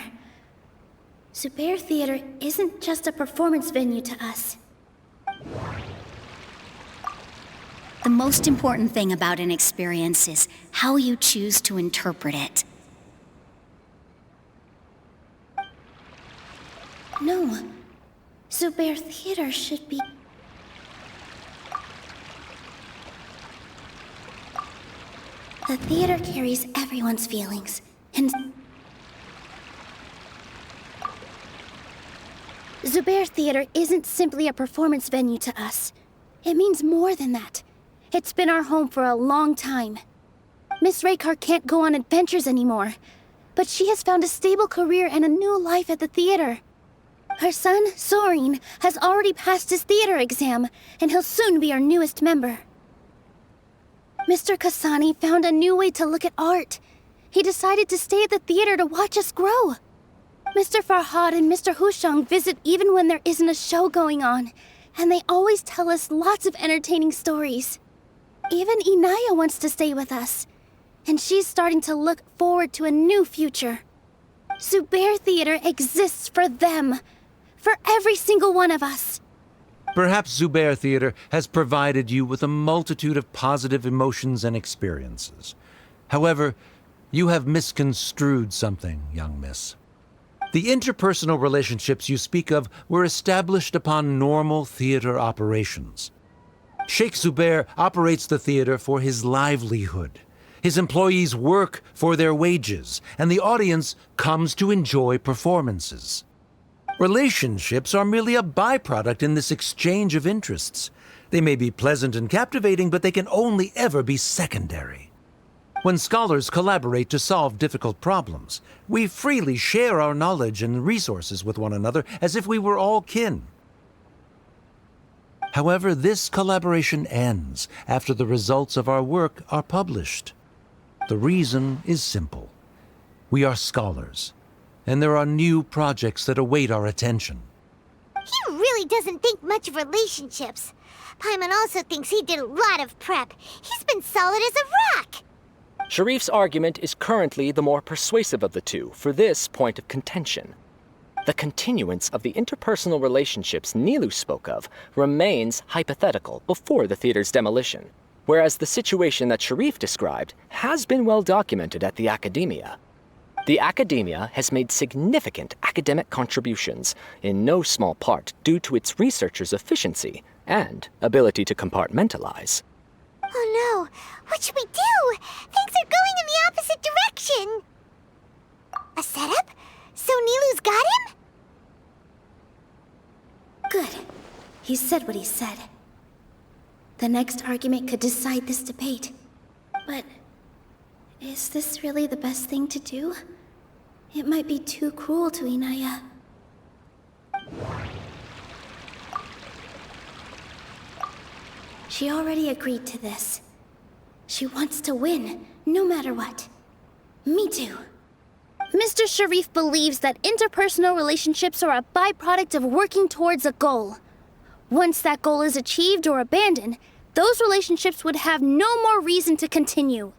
Zubair Theater isn't just a performance venue to us. The most important thing about an experience is how you choose to interpret it. No. Zubair Theater should be... The theater carries everyone's feelings, and... Zubair Theater isn't simply a performance venue to us. It means more than that. It's been our home for a long time. Miss Raykar can't go on adventures anymore, but she has found a stable career and a new life at the theater. Our son, Soren, has already passed his theater exam, and he'll soon be our newest member. Mr. Kasani found a new way to look at art. He decided to stay at the theater to watch us grow. Mr. Farhad and Mr. Hushang visit even when there isn't a show going on, and they always tell us lots of entertaining stories. Even Inaya wants to stay with us, and she's starting to look forward to a new future. Zubair Theater exists for them, for every single one of us. Perhaps Zubair Theater has provided you with a multitude of positive emotions and experiences. However, you have misconstrued something, young miss. The interpersonal relationships you speak of were established upon normal theater operations. Sheikh Zubair operates the theater for his livelihood. His employees work for their wages, and the audience comes to enjoy performances. Relationships are merely a byproduct in this exchange of interests. They may be pleasant and captivating, but they can only ever be secondary. When scholars collaborate to solve difficult problems, we freely share our knowledge and resources with one another as if we were all kin. However, this collaboration ends after the results of our work are published. The reason is simple. We are scholars, and there are new projects that await our attention. He really doesn't think much of relationships. Paimon also thinks he did a lot of prep. He's been solid as a rock. Sharif's argument is currently the more persuasive of the two for this point of contention. The continuance of the interpersonal relationships Nilou spoke of remains hypothetical before the theater's demolition, whereas the situation that Sharif described has been well documented at the Academia. The Academia has made significant academic contributions, in no small part due to its researchers' efficiency and ability to compartmentalize. Oh no, what should we do? Things are going in the opposite direction. A setup? So Nilou's got him? Good. He said what he said. The next argument could decide this debate. But is this really the best thing to do? It might be too cruel to Inaya. She already agreed to this. She wants to win, no matter what. Me too. Mr. Sharif believes that interpersonal relationships are a byproduct of working towards a goal. Once that goal is achieved or abandoned, those relationships would have no more reason to continue.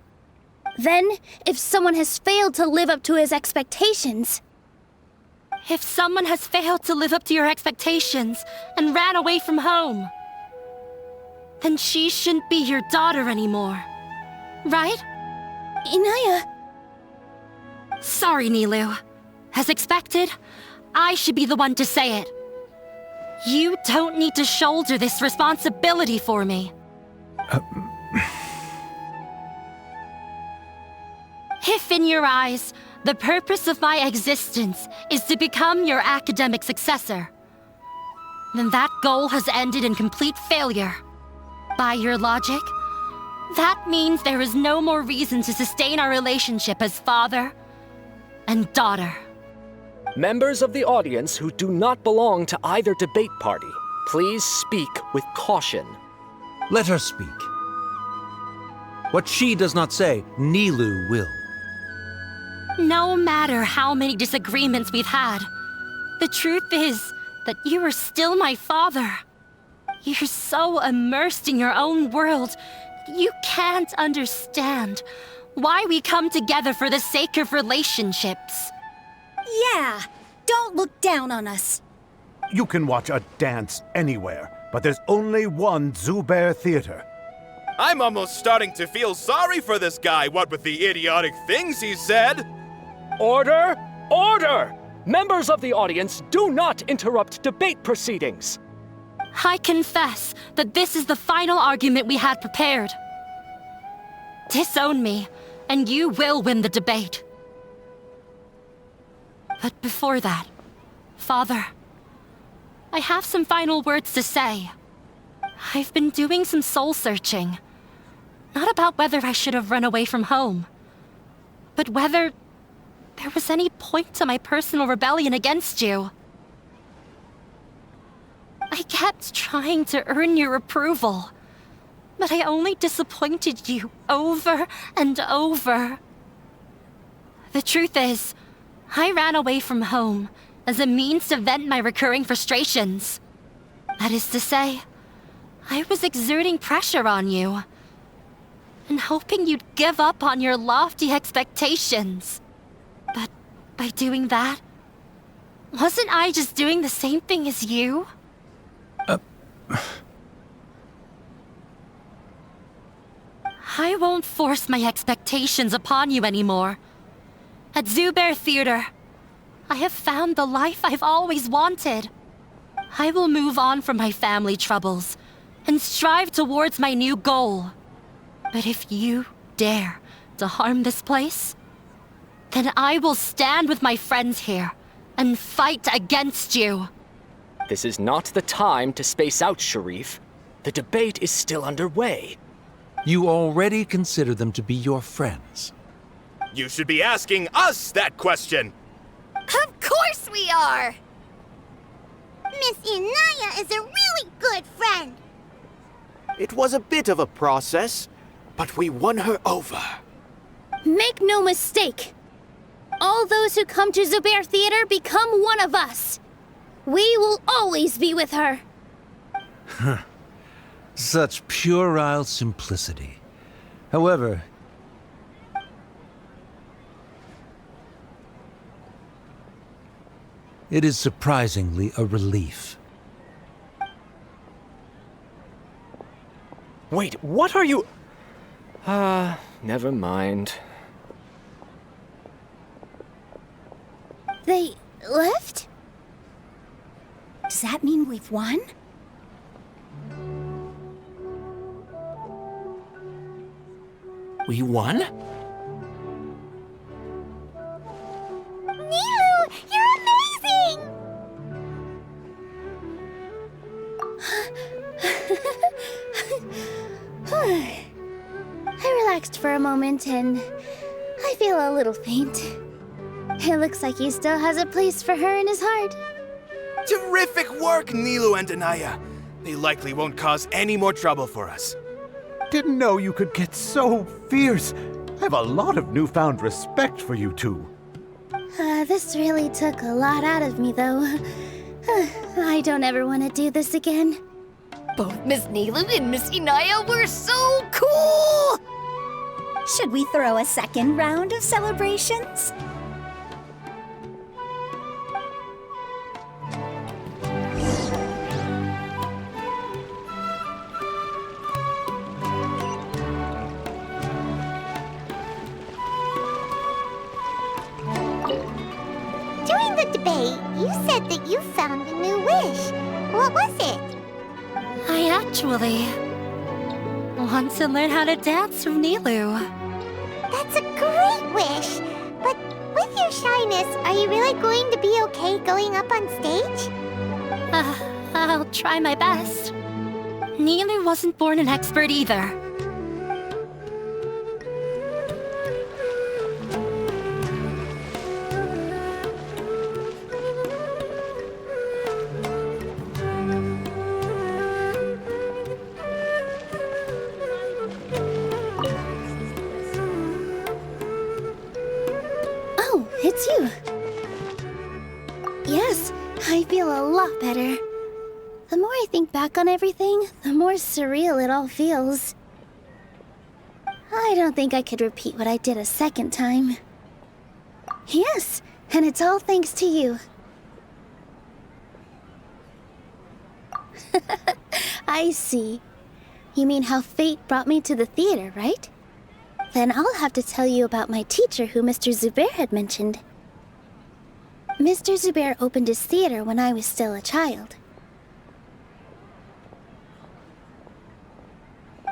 Then, if someone has failed to live up to his expectations... If someone has failed to live up to your expectations and ran away from home, then she shouldn't be your daughter anymore. Right? Inaya... Sorry, Nilou. As expected, I should be the one to say it. You don't need to shoulder this responsibility for me. If in your eyes, the purpose of my existence is to become your academic successor, then that goal has ended in complete failure. By your logic, that means there is no more reason to sustain our relationship as father and daughter. Members of the audience who do not belong to either debate party, please speak with caution. Let her speak. What she does not say, Nilou will. No matter how many disagreements we've had, the truth is that you are still my father. You're so immersed in your own world, you can't understand why we come together for the sake of relationships. Yeah, don't look down on us. You can watch a dance anywhere, but there's only one Zubair Theater. I'm almost starting to feel sorry for this guy, what with the idiotic things he said. Order! Order! Members of the audience, do not interrupt debate proceedings. I confess that this is the final argument we had prepared. Disown me, and you will win the debate. But before that, Father, I have some final words to say. I've been doing some soul-searching. Not about whether I should have run away from home, but whether there was any point to my personal rebellion against you. I kept trying to earn your approval, but I only disappointed you over and over. The truth is, I ran away from home as a means to vent my recurring frustrations. That is to say, I was exerting pressure on you and hoping you'd give up on your lofty expectations. But by doing that, wasn't I just doing the same thing as you? I won't force my expectations upon you anymore. At Zubair Theater, I have found the life I've always wanted. I will move on from my family troubles and strive towards my new goal. But if you dare to harm this place, then I will stand with my friends here and fight against you. This is not the time to space out, Sharif. The debate is still underway. You already consider them to be your friends. You should be asking us that question! Of course we are! Miss Inaya is a really good friend. It was a bit of a process, but we won her over. Make no mistake. All those who come to Zubair Theater become one of us. We will always be with her. Such puerile simplicity. However, it is surprisingly a relief. Wait, what are you... never mind. They left? Does that mean we've won? We won? Nilu, you're amazing! I relaxed for a moment and I feel a little faint. It looks like he still has a place for her in his heart. Terrific work, Nilou and Anaya. They likely won't cause any more trouble for us. Didn't know you could get so fierce. I have a lot of newfound respect for you two. This really took a lot out of me, though. I don't ever want to do this again. Both Miss Nilou and Miss Inaya were so cool! Should we throw a second round of celebrations? During the debate, you said that you found a new wish. What was it? I actually want to learn how to dance from Nilou. That's a great wish. But with your shyness, are you really going to be okay going up on stage? I'll try my best. Nilou wasn't born an expert either. Oh, it's you. Yes, I feel a lot better. The more I think back on everything, the more surreal it all feels. I don't think I could repeat what I did a second time. Yes, and it's all thanks to you. I see. You mean how fate brought me to the theater, right? Then I'll have to tell you about my teacher who Mr. Zubair had mentioned. Mr. Zubair opened his theater when I was still a child.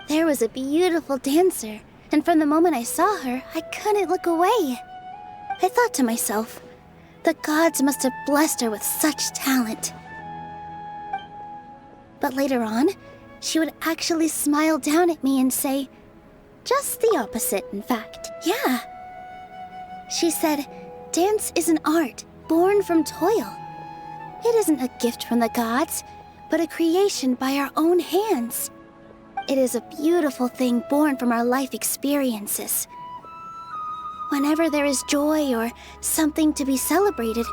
There was a beautiful dancer, and from the moment I saw her, I couldn't look away. I thought to myself, the gods must have blessed her with such talent. But later on, she would actually smile down at me and say, just the opposite, in fact. Yeah. She said, dance is an art born from toil. It isn't a gift from the gods, but a creation by our own hands. It is a beautiful thing born from our life experiences. Whenever there is joy or something to be celebrated,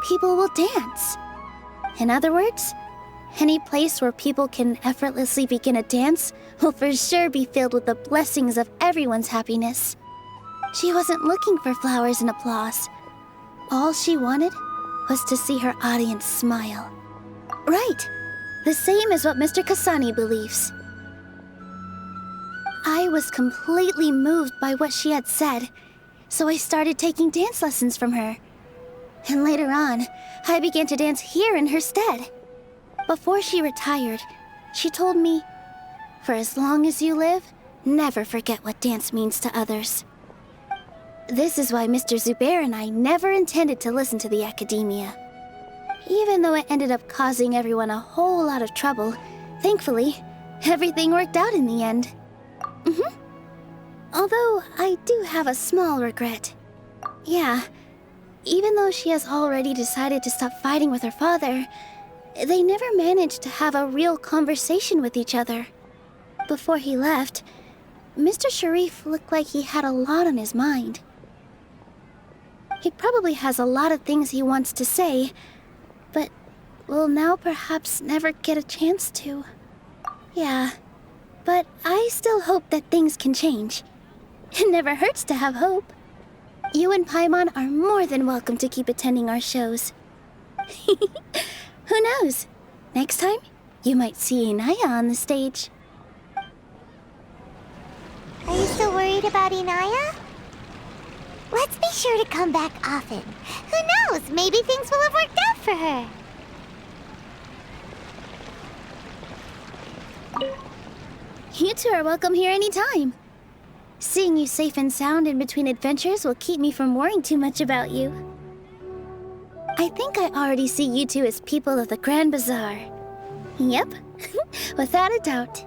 people will dance. In other words, any place where people can effortlessly begin a dance will for sure be filled with the blessings of everyone's happiness. She wasn't looking for flowers and applause. All she wanted was to see her audience smile. Right, the same as what Mr. Kasani believes. I was completely moved by what she had said, so I started taking dance lessons from her. And later on, I began to dance here in her stead. Before she retired, she told me, "For as long as you live, never forget what dance means to others." This is why Mr. Zubair and I never intended to listen to the academia. Even though it ended up causing everyone a whole lot of trouble, thankfully, everything worked out in the end. Although I do have a small regret. Yeah, even though she has already decided to stop fighting with her father, they never managed to have a real conversation with each other. Before he left, Mr. Sharif looked like he had a lot on his mind. He probably has a lot of things he wants to say, but will now perhaps never get a chance to. Yeah, but I still hope that things can change. It never hurts to have hope. You and Paimon are more than welcome to keep attending our shows. Who knows? Next time, you might see Inaya on the stage. Are you still worried about Inaya? Let's be sure to come back often. Who knows? Maybe things will have worked out for her. You two are welcome here anytime. Seeing you safe and sound in between adventures will keep me from worrying too much about you. I think I already see you two as people of the Grand Bazaar. Yep, without a doubt.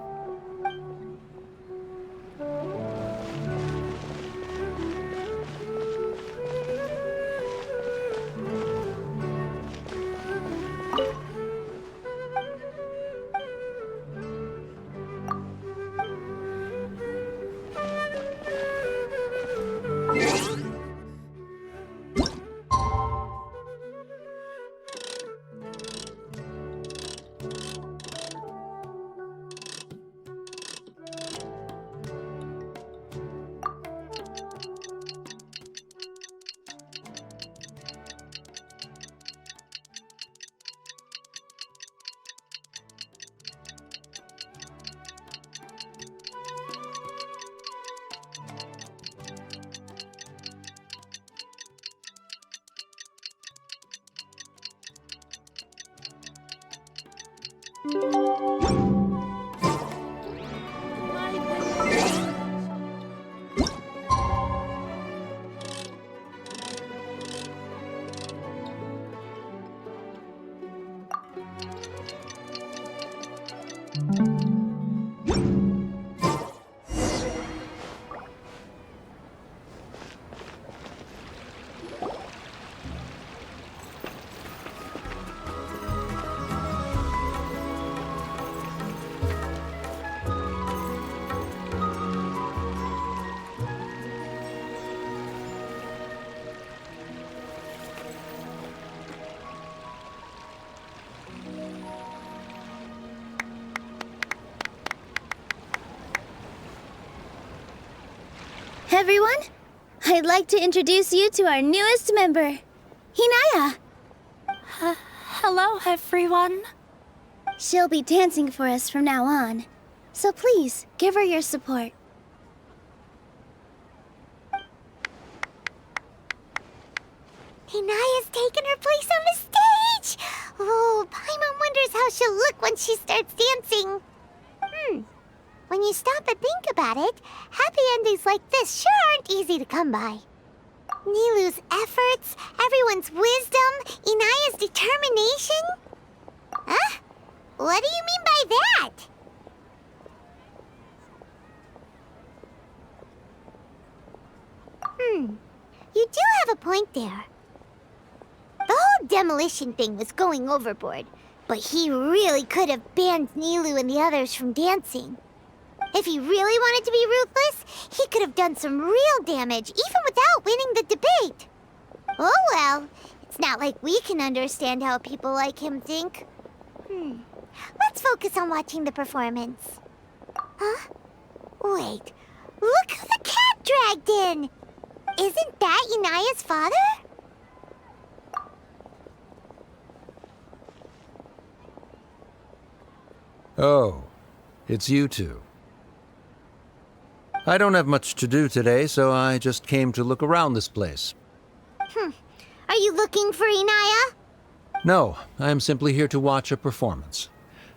Everyone, I'd like to introduce you to our newest member, Hinaya. Hello, everyone. She'll be dancing for us from now on, so please give her your support. Hinaya's taken her place on the stage! Oh, Paimon wonders how she'll look when she starts dancing. When you stop and think about it, happy endings like this sure aren't easy to come by. Nilu's efforts, everyone's wisdom, Inaya's determination? Huh? What do you mean by that? You do have a point there. The whole demolition thing was going overboard. But he really could have banned Nilou and the others from dancing. If he really wanted to be ruthless, he could have done some real damage, even without winning the debate. Oh well, it's not like we can understand how people like him think. Let's focus on watching the performance. Huh? Wait, look who the cat dragged in! Isn't that Inaya's father? Oh, it's you two. I don't have much to do today, so I just came to look around this place. Are you looking for Inaya? No, I am simply here to watch a performance.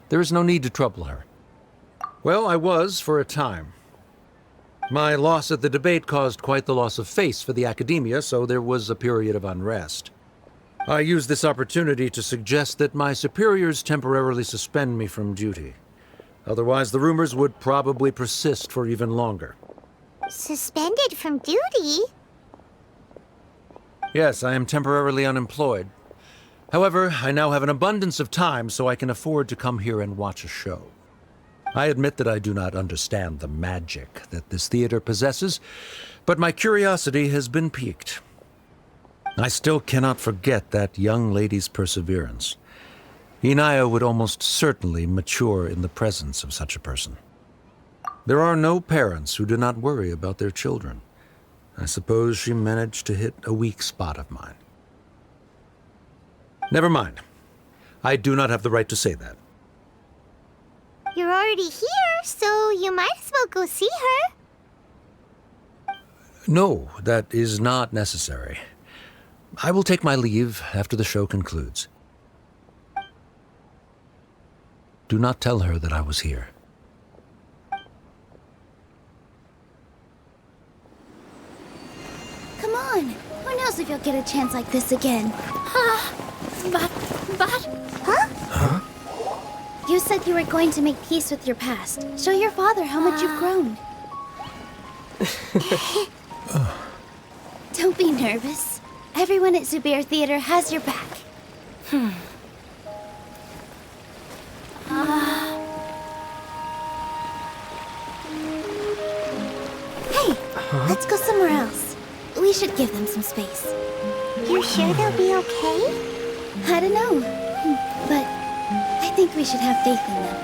There is no need to trouble her. Well, I was for a time. My loss at the debate caused quite the loss of face for the academia, so there was a period of unrest. I used this opportunity to suggest that my superiors temporarily suspend me from duty. Otherwise, the rumors would probably persist for even longer. Suspended from duty? Yes, I am temporarily unemployed. However, I now have an abundance of time, so I can afford to come here and watch a show. I admit that I do not understand the magic that this theater possesses, but my curiosity has been piqued. I still cannot forget that young lady's perseverance. Inaya would almost certainly mature in the presence of such a person. There are no parents who do not worry about their children. I suppose she managed to hit a weak spot of mine. Never mind. I do not have the right to say that. You're already here, so you might as well go see her. No, that is not necessary. I will take my leave after the show concludes. Do not tell her that I was here. Come on. Who knows if you'll get a chance like this again? But... Huh? You said you were going to make peace with your past. Show your father how much you've grown. Don't be nervous. Everyone at Zubair Theater has your back. Hey, let's go somewhere else. We should give them some space. You sure they'll be okay? I don't know, but I think we should have faith in them.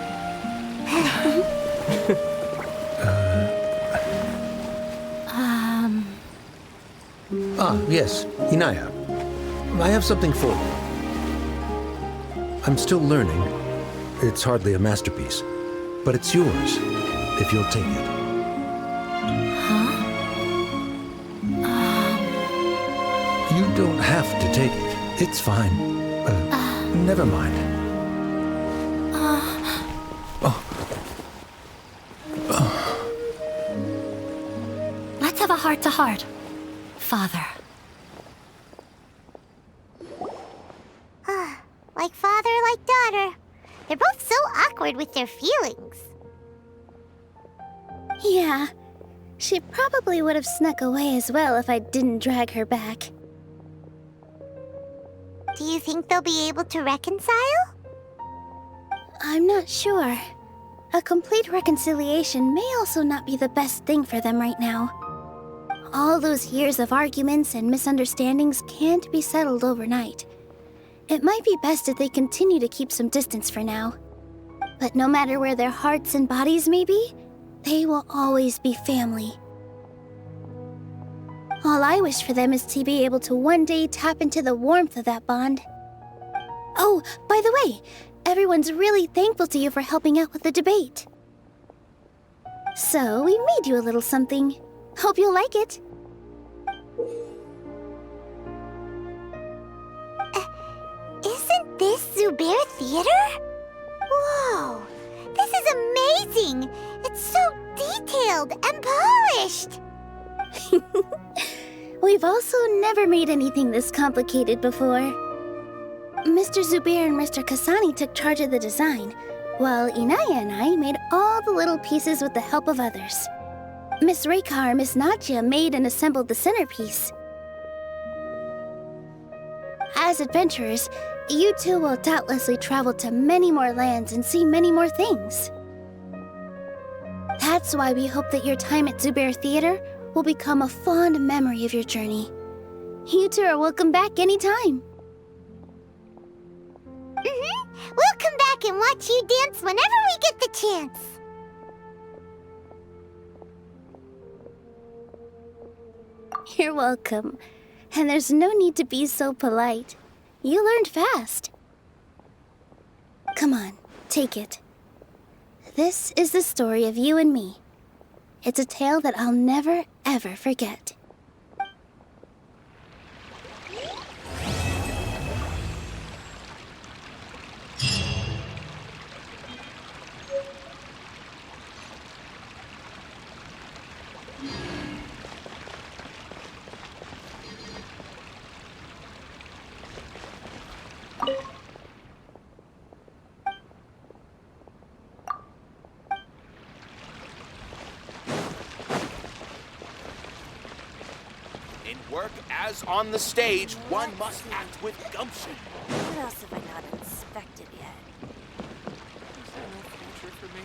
Yes, Inaya. I have something for you. I'm still learning. It's hardly a masterpiece, but it's yours, if you'll take it. You don't have to take it. It's fine. Never mind. Let's have a heart-to-heart, Father. Like father, like daughter. They're both so awkward with their feelings. Yeah, she probably would have snuck away as well if I didn't drag her back. Do you think they'll be able to reconcile? I'm not sure. A complete reconciliation may also not be the best thing for them right now. All those years of arguments and misunderstandings can't be settled overnight. It might be best if they continue to keep some distance for now. But no matter where their hearts and bodies may be, they will always be family. All I wish for them is to be able to one day tap into the warmth of that bond. Oh, by the way, everyone's really thankful to you for helping out with the debate. So, we made you a little something. Hope you'll like it. Isn't this Zubair Theater? Whoa! This is amazing! It's so detailed and polished! We've also never made anything this complicated before. Mr. Zubair and Mr. Kasani took charge of the design, while Inaya and I made all the little pieces with the help of others. Miss Reika or Miss Nadia made and assembled the centerpiece. As adventurers, you two will doubtlessly travel to many more lands and see many more things. That's why we hope that your time at Zubair Theater will become a fond memory of your journey. You two are welcome back anytime. We'll come back and watch you dance whenever we get the chance. You're welcome. And there's no need to be so polite. You learned fast. Come on, take it. This is the story of you and me. It's a tale that I'll never, ever forget. In work as on the stage, one must act with gumption. What else have I not inspected yet? Is there no future for me?